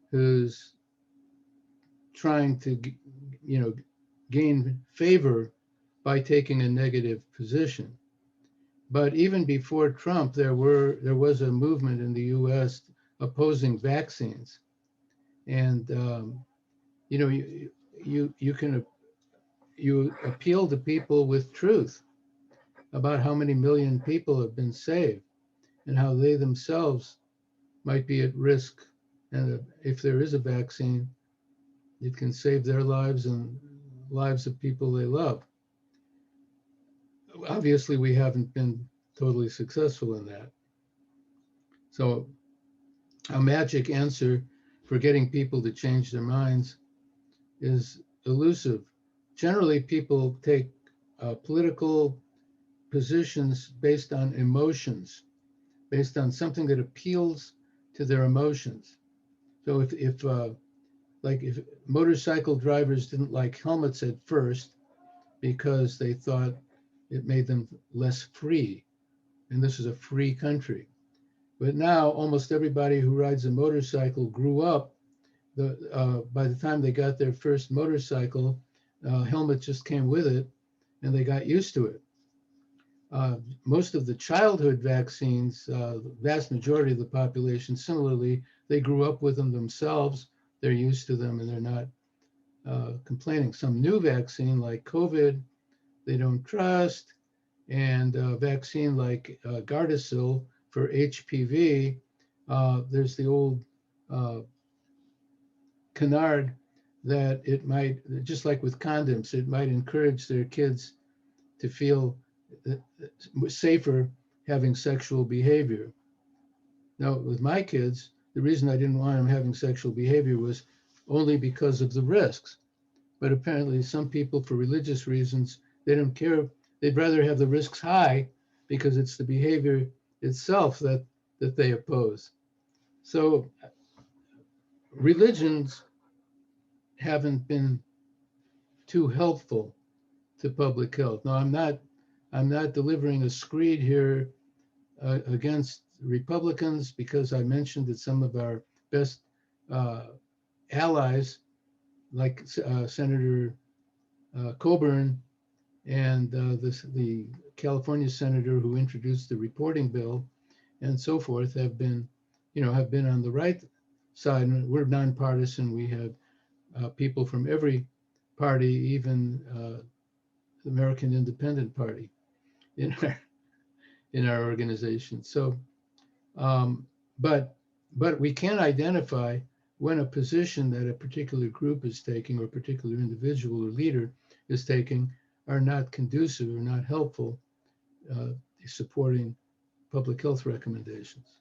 [SPEAKER 3] who's trying to, gain favor by taking a negative position. But even before Trump, there was a movement in the U.S. opposing vaccines, and you appeal to people with truth about how many million people have been saved and how they themselves might be at risk, and if there is a vaccine, it can save their lives and lives of people they love. Obviously, we haven't been totally successful in that. So a magic answer for getting people to change their minds is elusive. Generally, people take political positions based on emotions, based on something that appeals to their emotions. So if motorcycle drivers didn't like helmets at first because they thought it made them less free, and this is a free country. But now almost everybody who rides a motorcycle grew up, by the time they got their first motorcycle, helmet just came with it, and they got used to it. Most of the childhood vaccines, the vast majority of the population, similarly, they grew up with them themselves, they're used to them, and they're not complaining. Some new vaccine like COVID, they don't trust, and a vaccine like Gardasil for HPV, there's the old canard that it might, just like with condoms, it might encourage their kids to feel safer having sexual behavior. Now, with my kids, the reason I didn't want them having sexual behavior was only because of the risks. But apparently some people, for religious reasons, they don't care. They'd rather have the risks high because it's the behavior itself that that they oppose. So religions haven't been too helpful to public health. Now, I'm not delivering a screed here against Republicans, because I mentioned that some of our best allies, like Senator Coburn and the California senator who introduced the reporting bill and so forth, have been on the right side. And we're nonpartisan. We have people from every party, even the American Independent Party in our organization. So, but we can identify when a position that a particular group is taking, or a particular individual or leader is taking, are not conducive or not helpful supporting public health recommendations.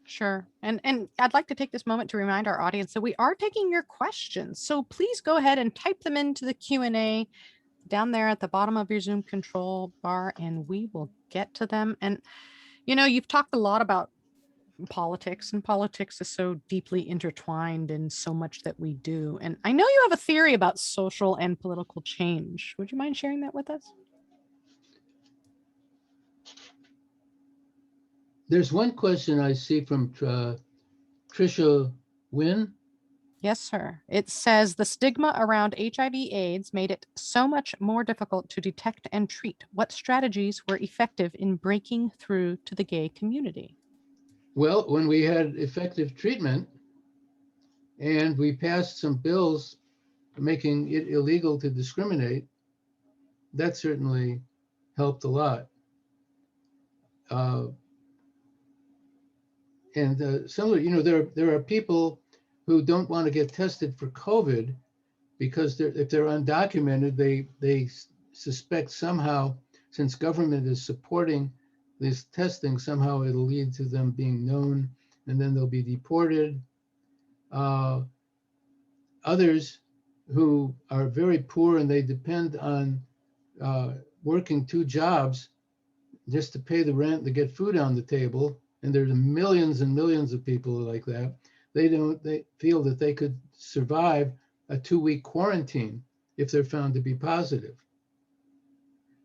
[SPEAKER 1] Sure. And I'd like to take this moment to remind our audience that we are taking your questions. So please go ahead and type them into the Q&A down there at the bottom of your Zoom control bar, and we will get to them. And, you've talked a lot about politics, and politics is so deeply intertwined in so much that we do. And I know you have a theory about social and political change. Would you mind sharing that with us?
[SPEAKER 3] There's one question I see from Tricia Wynn.
[SPEAKER 1] Yes, sir. It says the stigma around HIV/AIDS made it so much more difficult to detect and treat. What strategies were effective in breaking through to the gay community?
[SPEAKER 3] Well, when we had effective treatment and we passed some bills making it illegal to discriminate, that certainly helped a lot. And similar, there are people who don't want to get tested for COVID because if they're undocumented, they suspect somehow, since government is supporting this testing, somehow it'll lead to them being known, and then they'll be deported. Others who are very poor and they depend on working 2 jobs just to pay the rent, to get food on the table, and there's millions and millions of people like that. They feel that they could survive a 2-week quarantine if they're found to be positive.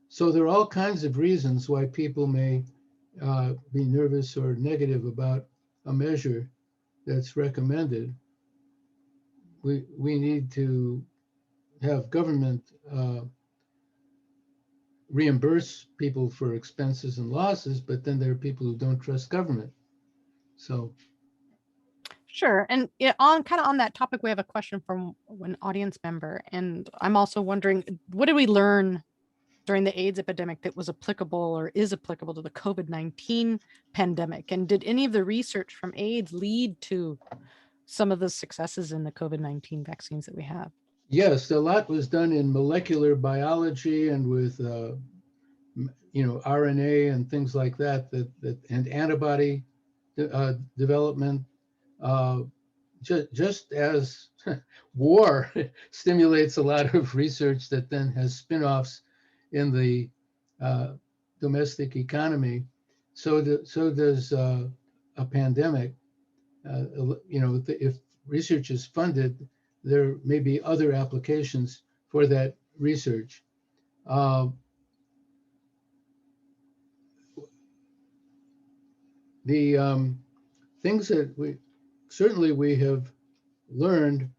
[SPEAKER 3] So there are all kinds of reasons why people may be nervous or negative about a measure that's recommended. We need to have government reimburse people for expenses and losses, but then there are people who don't trust government. So.
[SPEAKER 1] Sure. And on that topic, we have a question from an audience member. And I'm also wondering, what did we learn during the AIDS epidemic that was applicable or is applicable to the COVID-19 pandemic? And did any of the research from AIDS lead to some of the successes in the COVID-19 vaccines that we have?
[SPEAKER 3] Yes, a lot was done in molecular biology and with RNA and things like that and antibody development. Just as war stimulates a lot of research that then has spin-offs in the domestic economy, so does a pandemic. If research is funded, there may be other applications for that research. The things that we have learned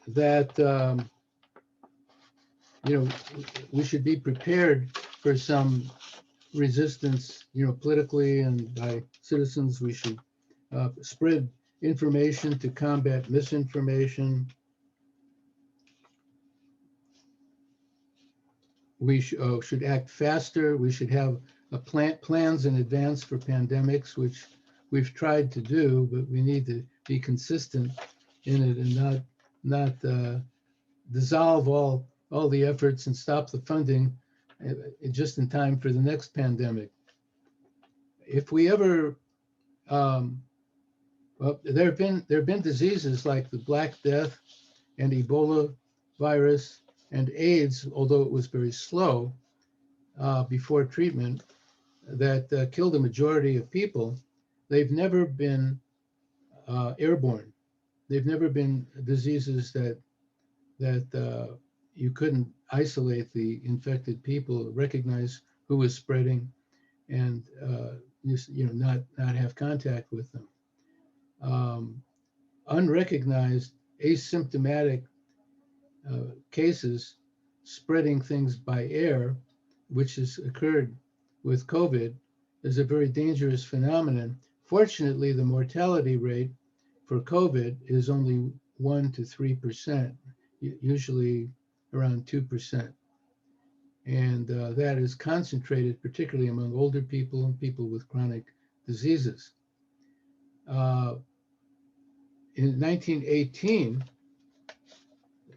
[SPEAKER 3] that we should be prepared for some resistance, politically and by citizens. We should spread information to combat misinformation. We should act faster. We should have plans in advance for pandemics, which we've tried to do, but we need to be consistent in it and not dissolve all the efforts and stop the funding just in time for the next pandemic. If we ever, there have been diseases like the Black Death and Ebola virus and AIDS, although it was very slow before treatment, that killed a majority of people. they've never been airborne. They've never been diseases that you couldn't isolate the infected people, recognize who was spreading, and not have contact with them. Unrecognized asymptomatic cases spreading things by air, which has occurred with COVID, is a very dangerous phenomenon. Fortunately, the mortality rate for COVID is only 1 to 3%, usually around 2%. And that is concentrated particularly among older people and people with chronic diseases. In 1918,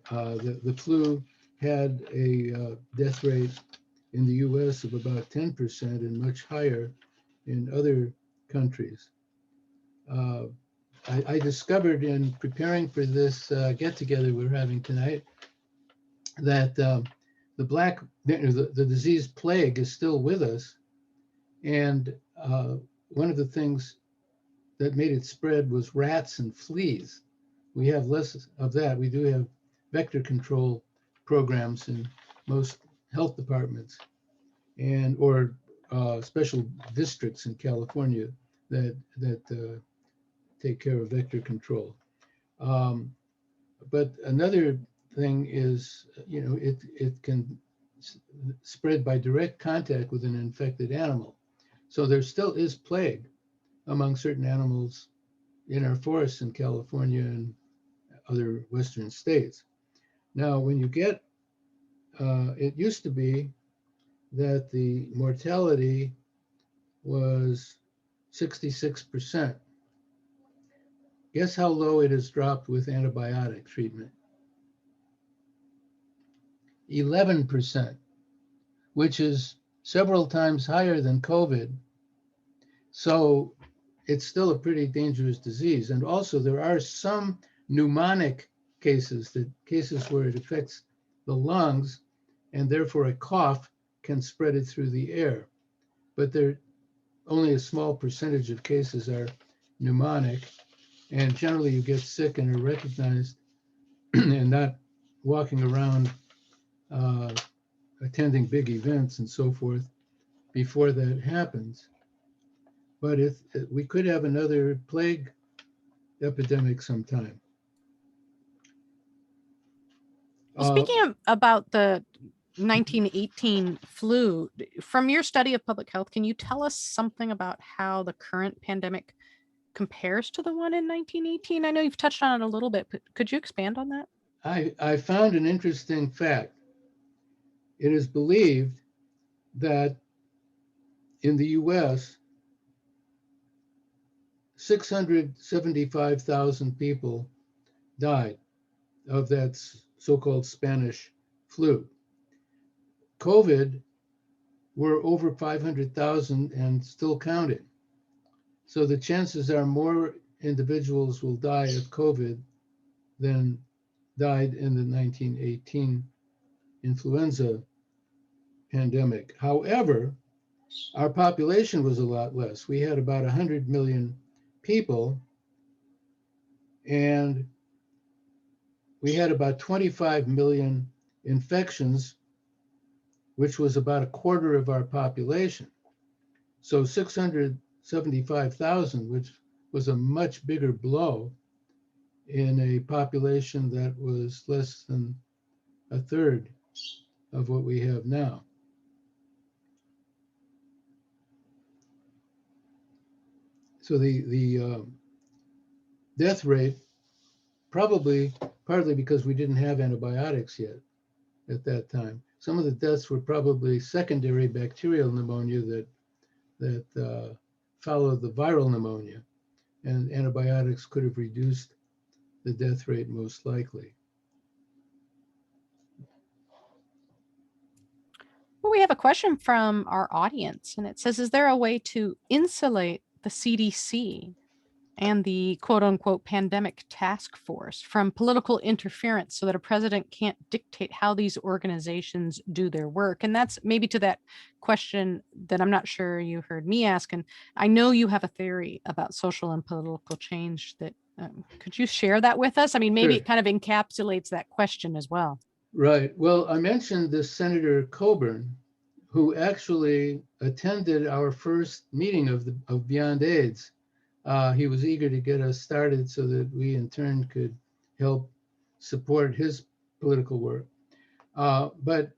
[SPEAKER 3] the flu had a death rate in the US of about 10% and much higher in other countries. I discovered in preparing for this get-together we're having tonight that the disease plague is still with us. And one of the things that made it spread was rats and fleas. We have less of that. We do have vector control programs in most health departments or special districts in California that take care of vector control. But another thing is, it can spread by direct contact with an infected animal. So there still is plague among certain animals in our forests in California and other Western states. Now, when you get, it used to be that the mortality was 66%. Guess how low it has dropped with antibiotic treatment? 11%, which is several times higher than COVID. So it's still a pretty dangerous disease. And also there are some pneumonic cases where it affects the lungs, and therefore a cough can spread it through the air. But only a small percentage of cases are pneumonic, and generally you get sick and are recognized and not walking around attending big events and so forth before that happens. But we could have another plague epidemic sometime.
[SPEAKER 1] Well, speaking about the 1918 flu, from your study of public health, can you tell us something about how the current pandemic compares to the one in 1918? I know you've touched on it a little bit, but could you expand on that?
[SPEAKER 3] I found an interesting fact. It is believed that in the US, 675,000 people died of that so-called Spanish flu. COVID were over 500,000 and still counting. So the chances are more individuals will die of COVID than died in the 1918 influenza pandemic. However, our population was a lot less. We had about 100 million people, and we had about 25 million infections, which was about a quarter of our population. So 675,000, which was a much bigger blow in a population that was less than a third of what we have now. So the death rate, probably partly because we didn't have antibiotics yet at that time. Some of the deaths were probably secondary bacterial pneumonia that followed the viral pneumonia, and antibiotics could have reduced the death rate most likely.
[SPEAKER 1] Well, we have a question from our audience, and it says, is there a way to insulate the CDC? And the quote unquote pandemic task force from political interference so that a president can't dictate how these organizations do their work. And that's maybe to that question that I'm not sure you heard me ask. And I know you have a theory about social and political change that could you share that with us? I mean, maybe
[SPEAKER 3] Sure.
[SPEAKER 1] it kind of encapsulates that question as well.
[SPEAKER 3] Right. Well, I mentioned this Senator Coburn, who actually attended our first meeting of Beyond AIDS. He was eager to get us started so that we in turn could help support his political work. But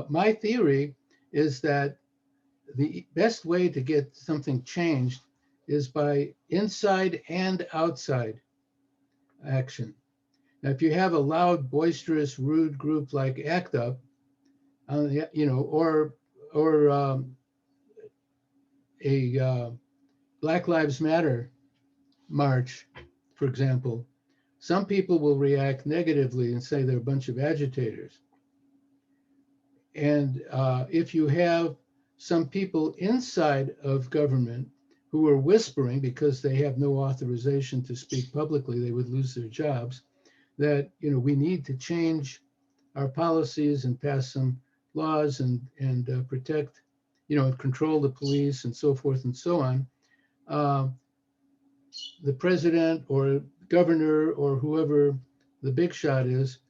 [SPEAKER 3] my theory is that the best way to get something changed is by inside and outside action. Now, if you have a loud, boisterous, rude group like ACT UP, or a Black Lives Matter march, for example, some people will react negatively and say they're a bunch of agitators. And if you have some people inside of government who are whispering because they have no authorization to speak publicly, they would lose their jobs, that we need to change our policies and pass some laws and protect, and control the police and so forth and so on. The president or governor or whoever the big shot is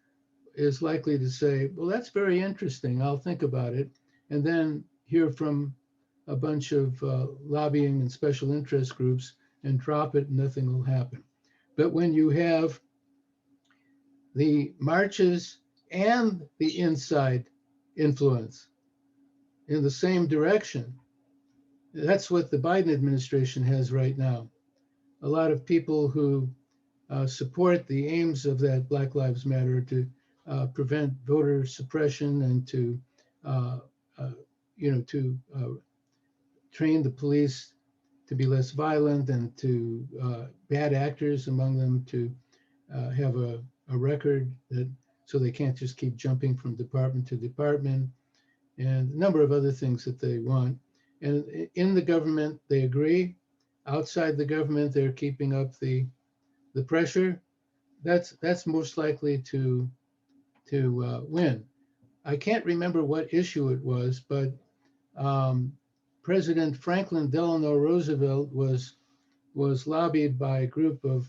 [SPEAKER 3] likely to say, well, that's very interesting. I'll think about it. And then hear from a bunch of lobbying and special interest groups and drop it and nothing will happen. But when you have the marches and the inside influence in the same direction, that's what the Biden administration has right now. A lot of people who support the aims of that Black Lives Matter to prevent voter suppression and to train the police to be less violent and to bad actors among them to have a record that so they can't just keep jumping from department to department, and a number of other things that they want. And in the government, they agree. Outside the government, they're keeping up the pressure. That's most likely to win. I can't remember what issue it was, but President Franklin Delano Roosevelt was lobbied by a group of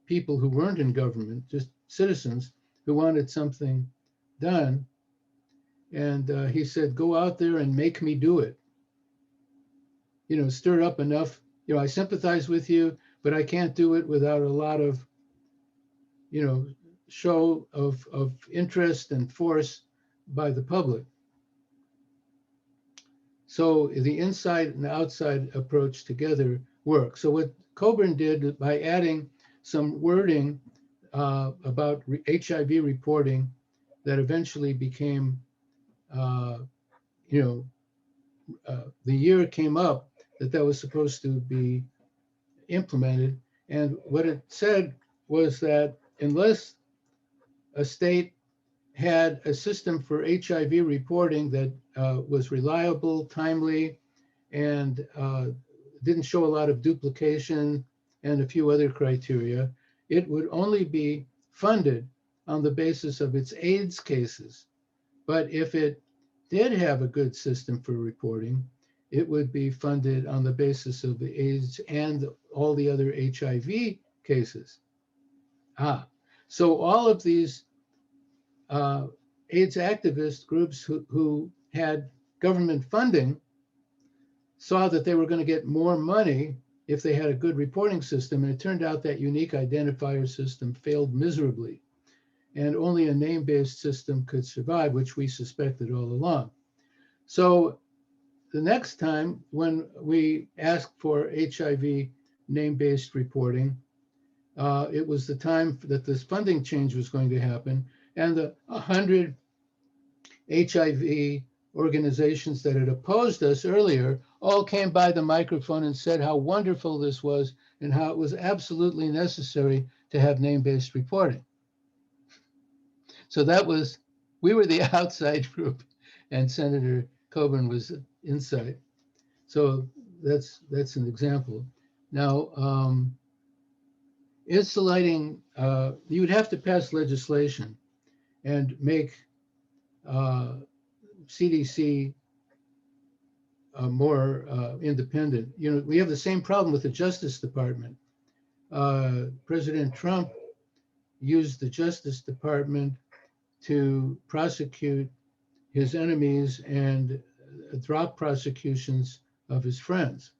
[SPEAKER 3] people who weren't in government, just citizens who wanted something done. And he said, go out there and make me do it. Stir up enough. I sympathize with you, but I can't do it without a lot of, show of interest and force by the public. So the inside and outside approach together work. So what Coburn did by adding some wording about HIV reporting that eventually became, the year came up that was supposed to be implemented. And what it said was that unless a state had a system for HIV reporting that was reliable, timely, and didn't show a lot of duplication and a few other criteria, it would only be funded on the basis of its AIDS cases. But if it did have a good system for reporting, it would be funded on the basis of the AIDS and all the other HIV cases. So all of these AIDS activist groups who had government funding saw that they were going to get more money if they had a good reporting system. And it turned out that unique identifier system failed miserably. And only a name-based system could survive, which we suspected all along. So the next time when we asked for HIV name-based reporting, it was the time that this funding change was going to happen. And the 100 HIV organizations that had opposed us earlier all came by the microphone and said how wonderful this was and how it was absolutely necessary to have name-based reporting. So we were the outside group and Senator Coburn was inside. So that's an example. Now, insulating, you would have to pass legislation and make CDC more independent. You know, we have the same problem with the Justice Department. President Trump used the Justice Department to prosecute his enemies and drop prosecutions of his friends.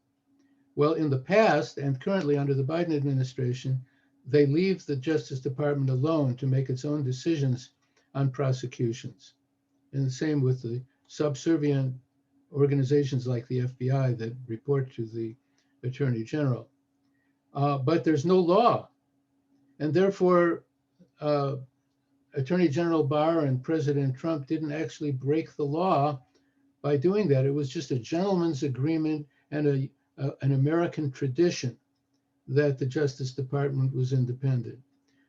[SPEAKER 3] Well, in the past and currently under the Biden administration, they leave the Justice Department alone to make its own decisions on prosecutions. And the same with the subservient organizations like the FBI that report to the Attorney General. But there's no law. And therefore, Attorney General Barr and President Trump didn't actually break the law by doing that. It was just a gentleman's agreement and an American tradition that the Justice Department was independent.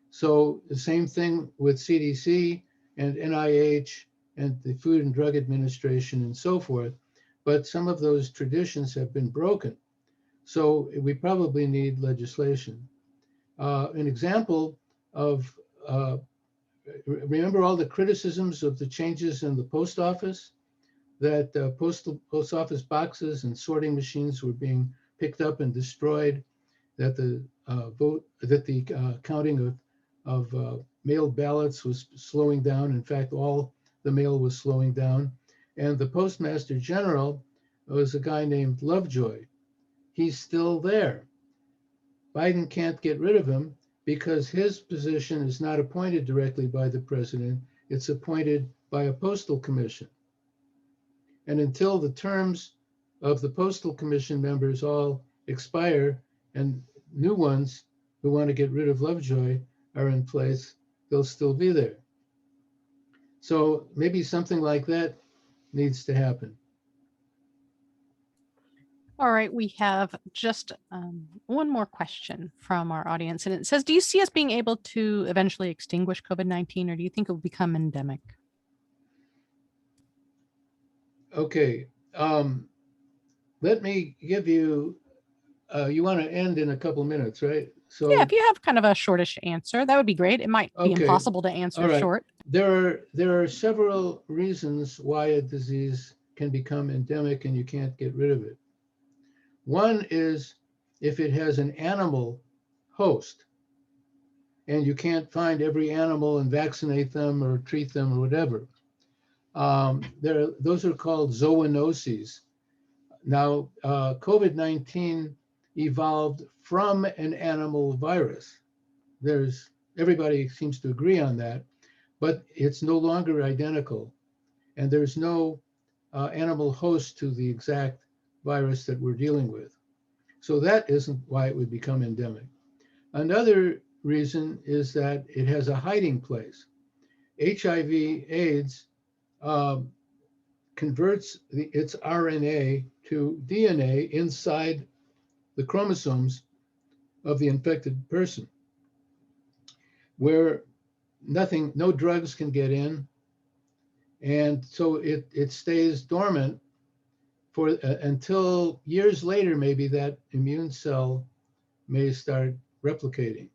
[SPEAKER 3] So the same thing with CDC and NIH and the Food and Drug Administration and so forth. But some of those traditions have been broken. So we probably need legislation. An example of, remember all the criticisms of the changes in the post office, that post office boxes and sorting machines were being picked up and destroyed, that the counting of mailed ballots was slowing down. In fact, all the mail was slowing down. And the Postmaster General was a guy named Lovejoy. He's still there. Biden can't get rid of him because his position is not appointed directly by the president. It's appointed by a postal commission. And until the terms of the postal commission members all expire and new ones who want to get rid of Lovejoy are in place, they'll still be there. So maybe something like that needs to happen.
[SPEAKER 1] All right, we have just one more question from our audience, and it says, do you see us being able to eventually extinguish COVID-19, or do you think it will become endemic?
[SPEAKER 3] Okay, let me give you, you want to end in a couple minutes, right? So
[SPEAKER 1] yeah, if you have kind of a shortish answer, that would be great. It might be
[SPEAKER 3] Okay.
[SPEAKER 1] impossible to answer
[SPEAKER 3] All right.
[SPEAKER 1] short.
[SPEAKER 3] There are several reasons why a disease can become endemic and you can't get rid of it. One is if it has an animal host and you can't find every animal and vaccinate them or treat them or whatever. Those are called zoonoses. Now, COVID-19 evolved from an animal virus. Everybody seems to agree on that, but it's no longer identical. And there's no animal host to the exact virus that we're dealing with. So that isn't why it would become endemic. Another reason is that it has a hiding place. HIV/AIDS converts its RNA to DNA inside the chromosomes of the infected person, where no drugs can get in. And so it stays dormant for until years later, maybe that immune cell may start replicating.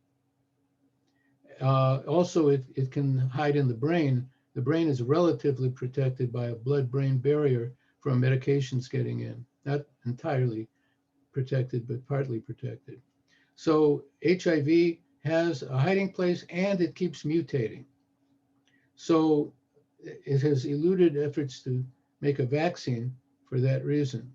[SPEAKER 3] Also, it can hide in the brain. The brain is relatively protected by a blood-brain barrier from medications getting in. Not entirely protected, but partly protected. So HIV has a hiding place and it keeps mutating. So it has eluded efforts to make a vaccine for that reason.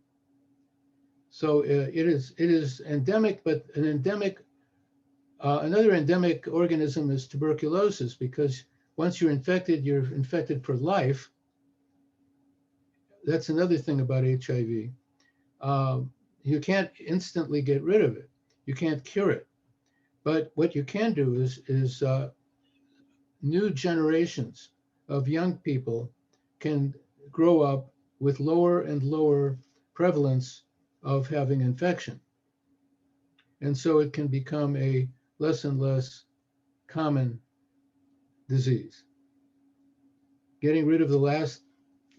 [SPEAKER 3] So it is endemic, but another endemic organism is tuberculosis, because once you're infected for life. That's another thing about HIV. You can't instantly get rid of it. You can't cure it. But what you can do is new generations of young people can grow up with lower and lower prevalence of having infection. And so it can become a less and less common disease. Getting rid of the last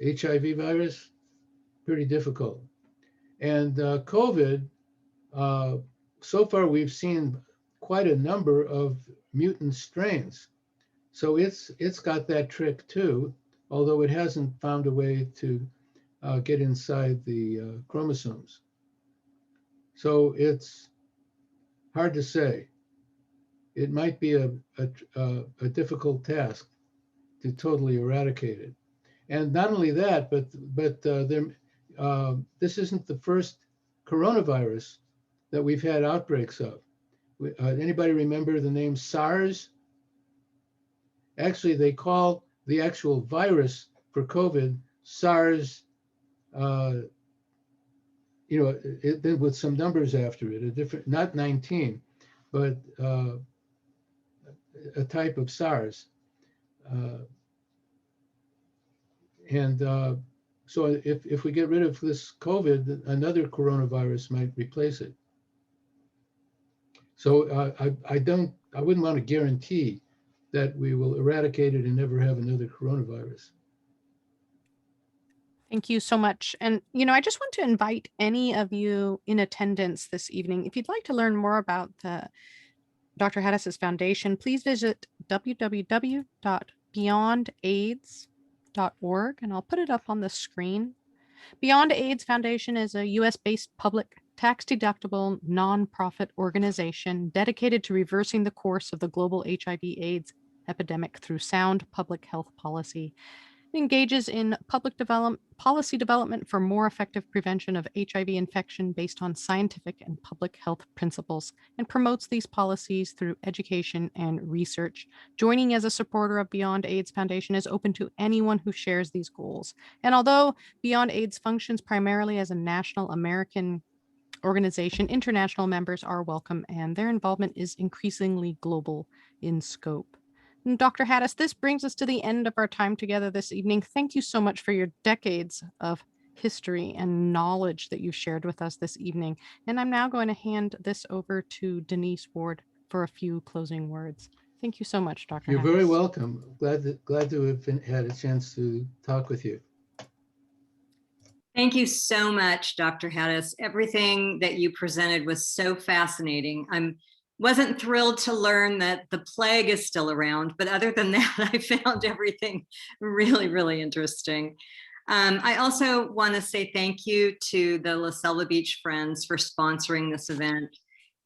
[SPEAKER 3] HIV virus, pretty difficult. And COVID, so far we've seen quite a number of mutant strains. So it's got that trick too, although it hasn't found a way to get inside the chromosomes. So it's hard to say. It might be a difficult task to totally eradicate it. And not only that, but this isn't the first coronavirus that we've had outbreaks of. Anybody remember the name SARS? Actually, they call the actual virus for COVID SARS, with some numbers after it, a different, not 19, but a type of SARS. So if we get rid of this COVID, another coronavirus might replace it. So I wouldn't want to guarantee that we will eradicate it and never have another coronavirus.
[SPEAKER 1] Thank you so much. And, I just want to invite any of you in attendance this evening, if you'd like to learn more about the Dr. Hattis' foundation, please visit www.beyondaids.org, and I'll put it up on the screen. Beyond AIDS Foundation is a US-based public tax-deductible nonprofit organization dedicated to reversing the course of the global HIV/AIDS epidemic through sound public health policy. It engages in policy development for more effective prevention of HIV infection based on scientific and public health principles, and promotes these policies through education and research. Joining as a supporter of Beyond AIDS Foundation is open to anyone who shares these goals. And although Beyond AIDS functions primarily as a national American organization, international members are welcome, and their involvement is increasingly global in scope. And Dr. Hattis, this brings us to the end of our time together this evening. Thank you so much for your decades of history and knowledge that you've shared with us this evening. And I'm now going to hand this over to Denise Ward for a few closing words. Thank you so much, Dr.
[SPEAKER 3] You're
[SPEAKER 1] Hattis.
[SPEAKER 3] very welcome. Glad to have had a chance to talk with you.
[SPEAKER 4] Thank you so much, Dr. Hattis. Everything that you presented was so fascinating. Wasn't thrilled to learn that the plague is still around, but other than that, I found everything really, really interesting. I also want to say thank you to the La Selva Beach Friends for sponsoring this event.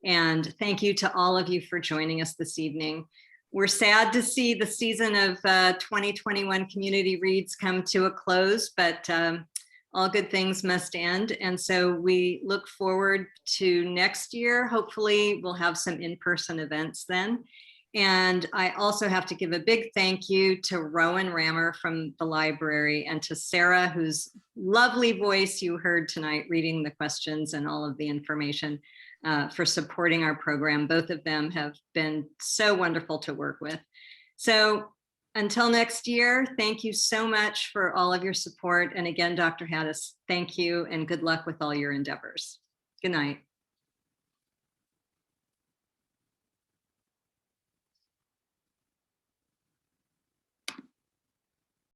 [SPEAKER 4] And thank you to all of you for joining us this evening. We're sad to see the season of 2021 Community Reads come to a close, but all good things must end. And so we look forward to next year. Hopefully we'll have some in-person events then. And I also have to give a big thank you to Rowan Rammer from the library, and to Sarah, whose lovely voice you heard tonight reading the questions and all of the information, for supporting our program. Both of them have been so wonderful to work with. So until next year, thank you so much for all of your support. And again, Dr. Hattis, thank you and good luck with all your endeavors. Good night.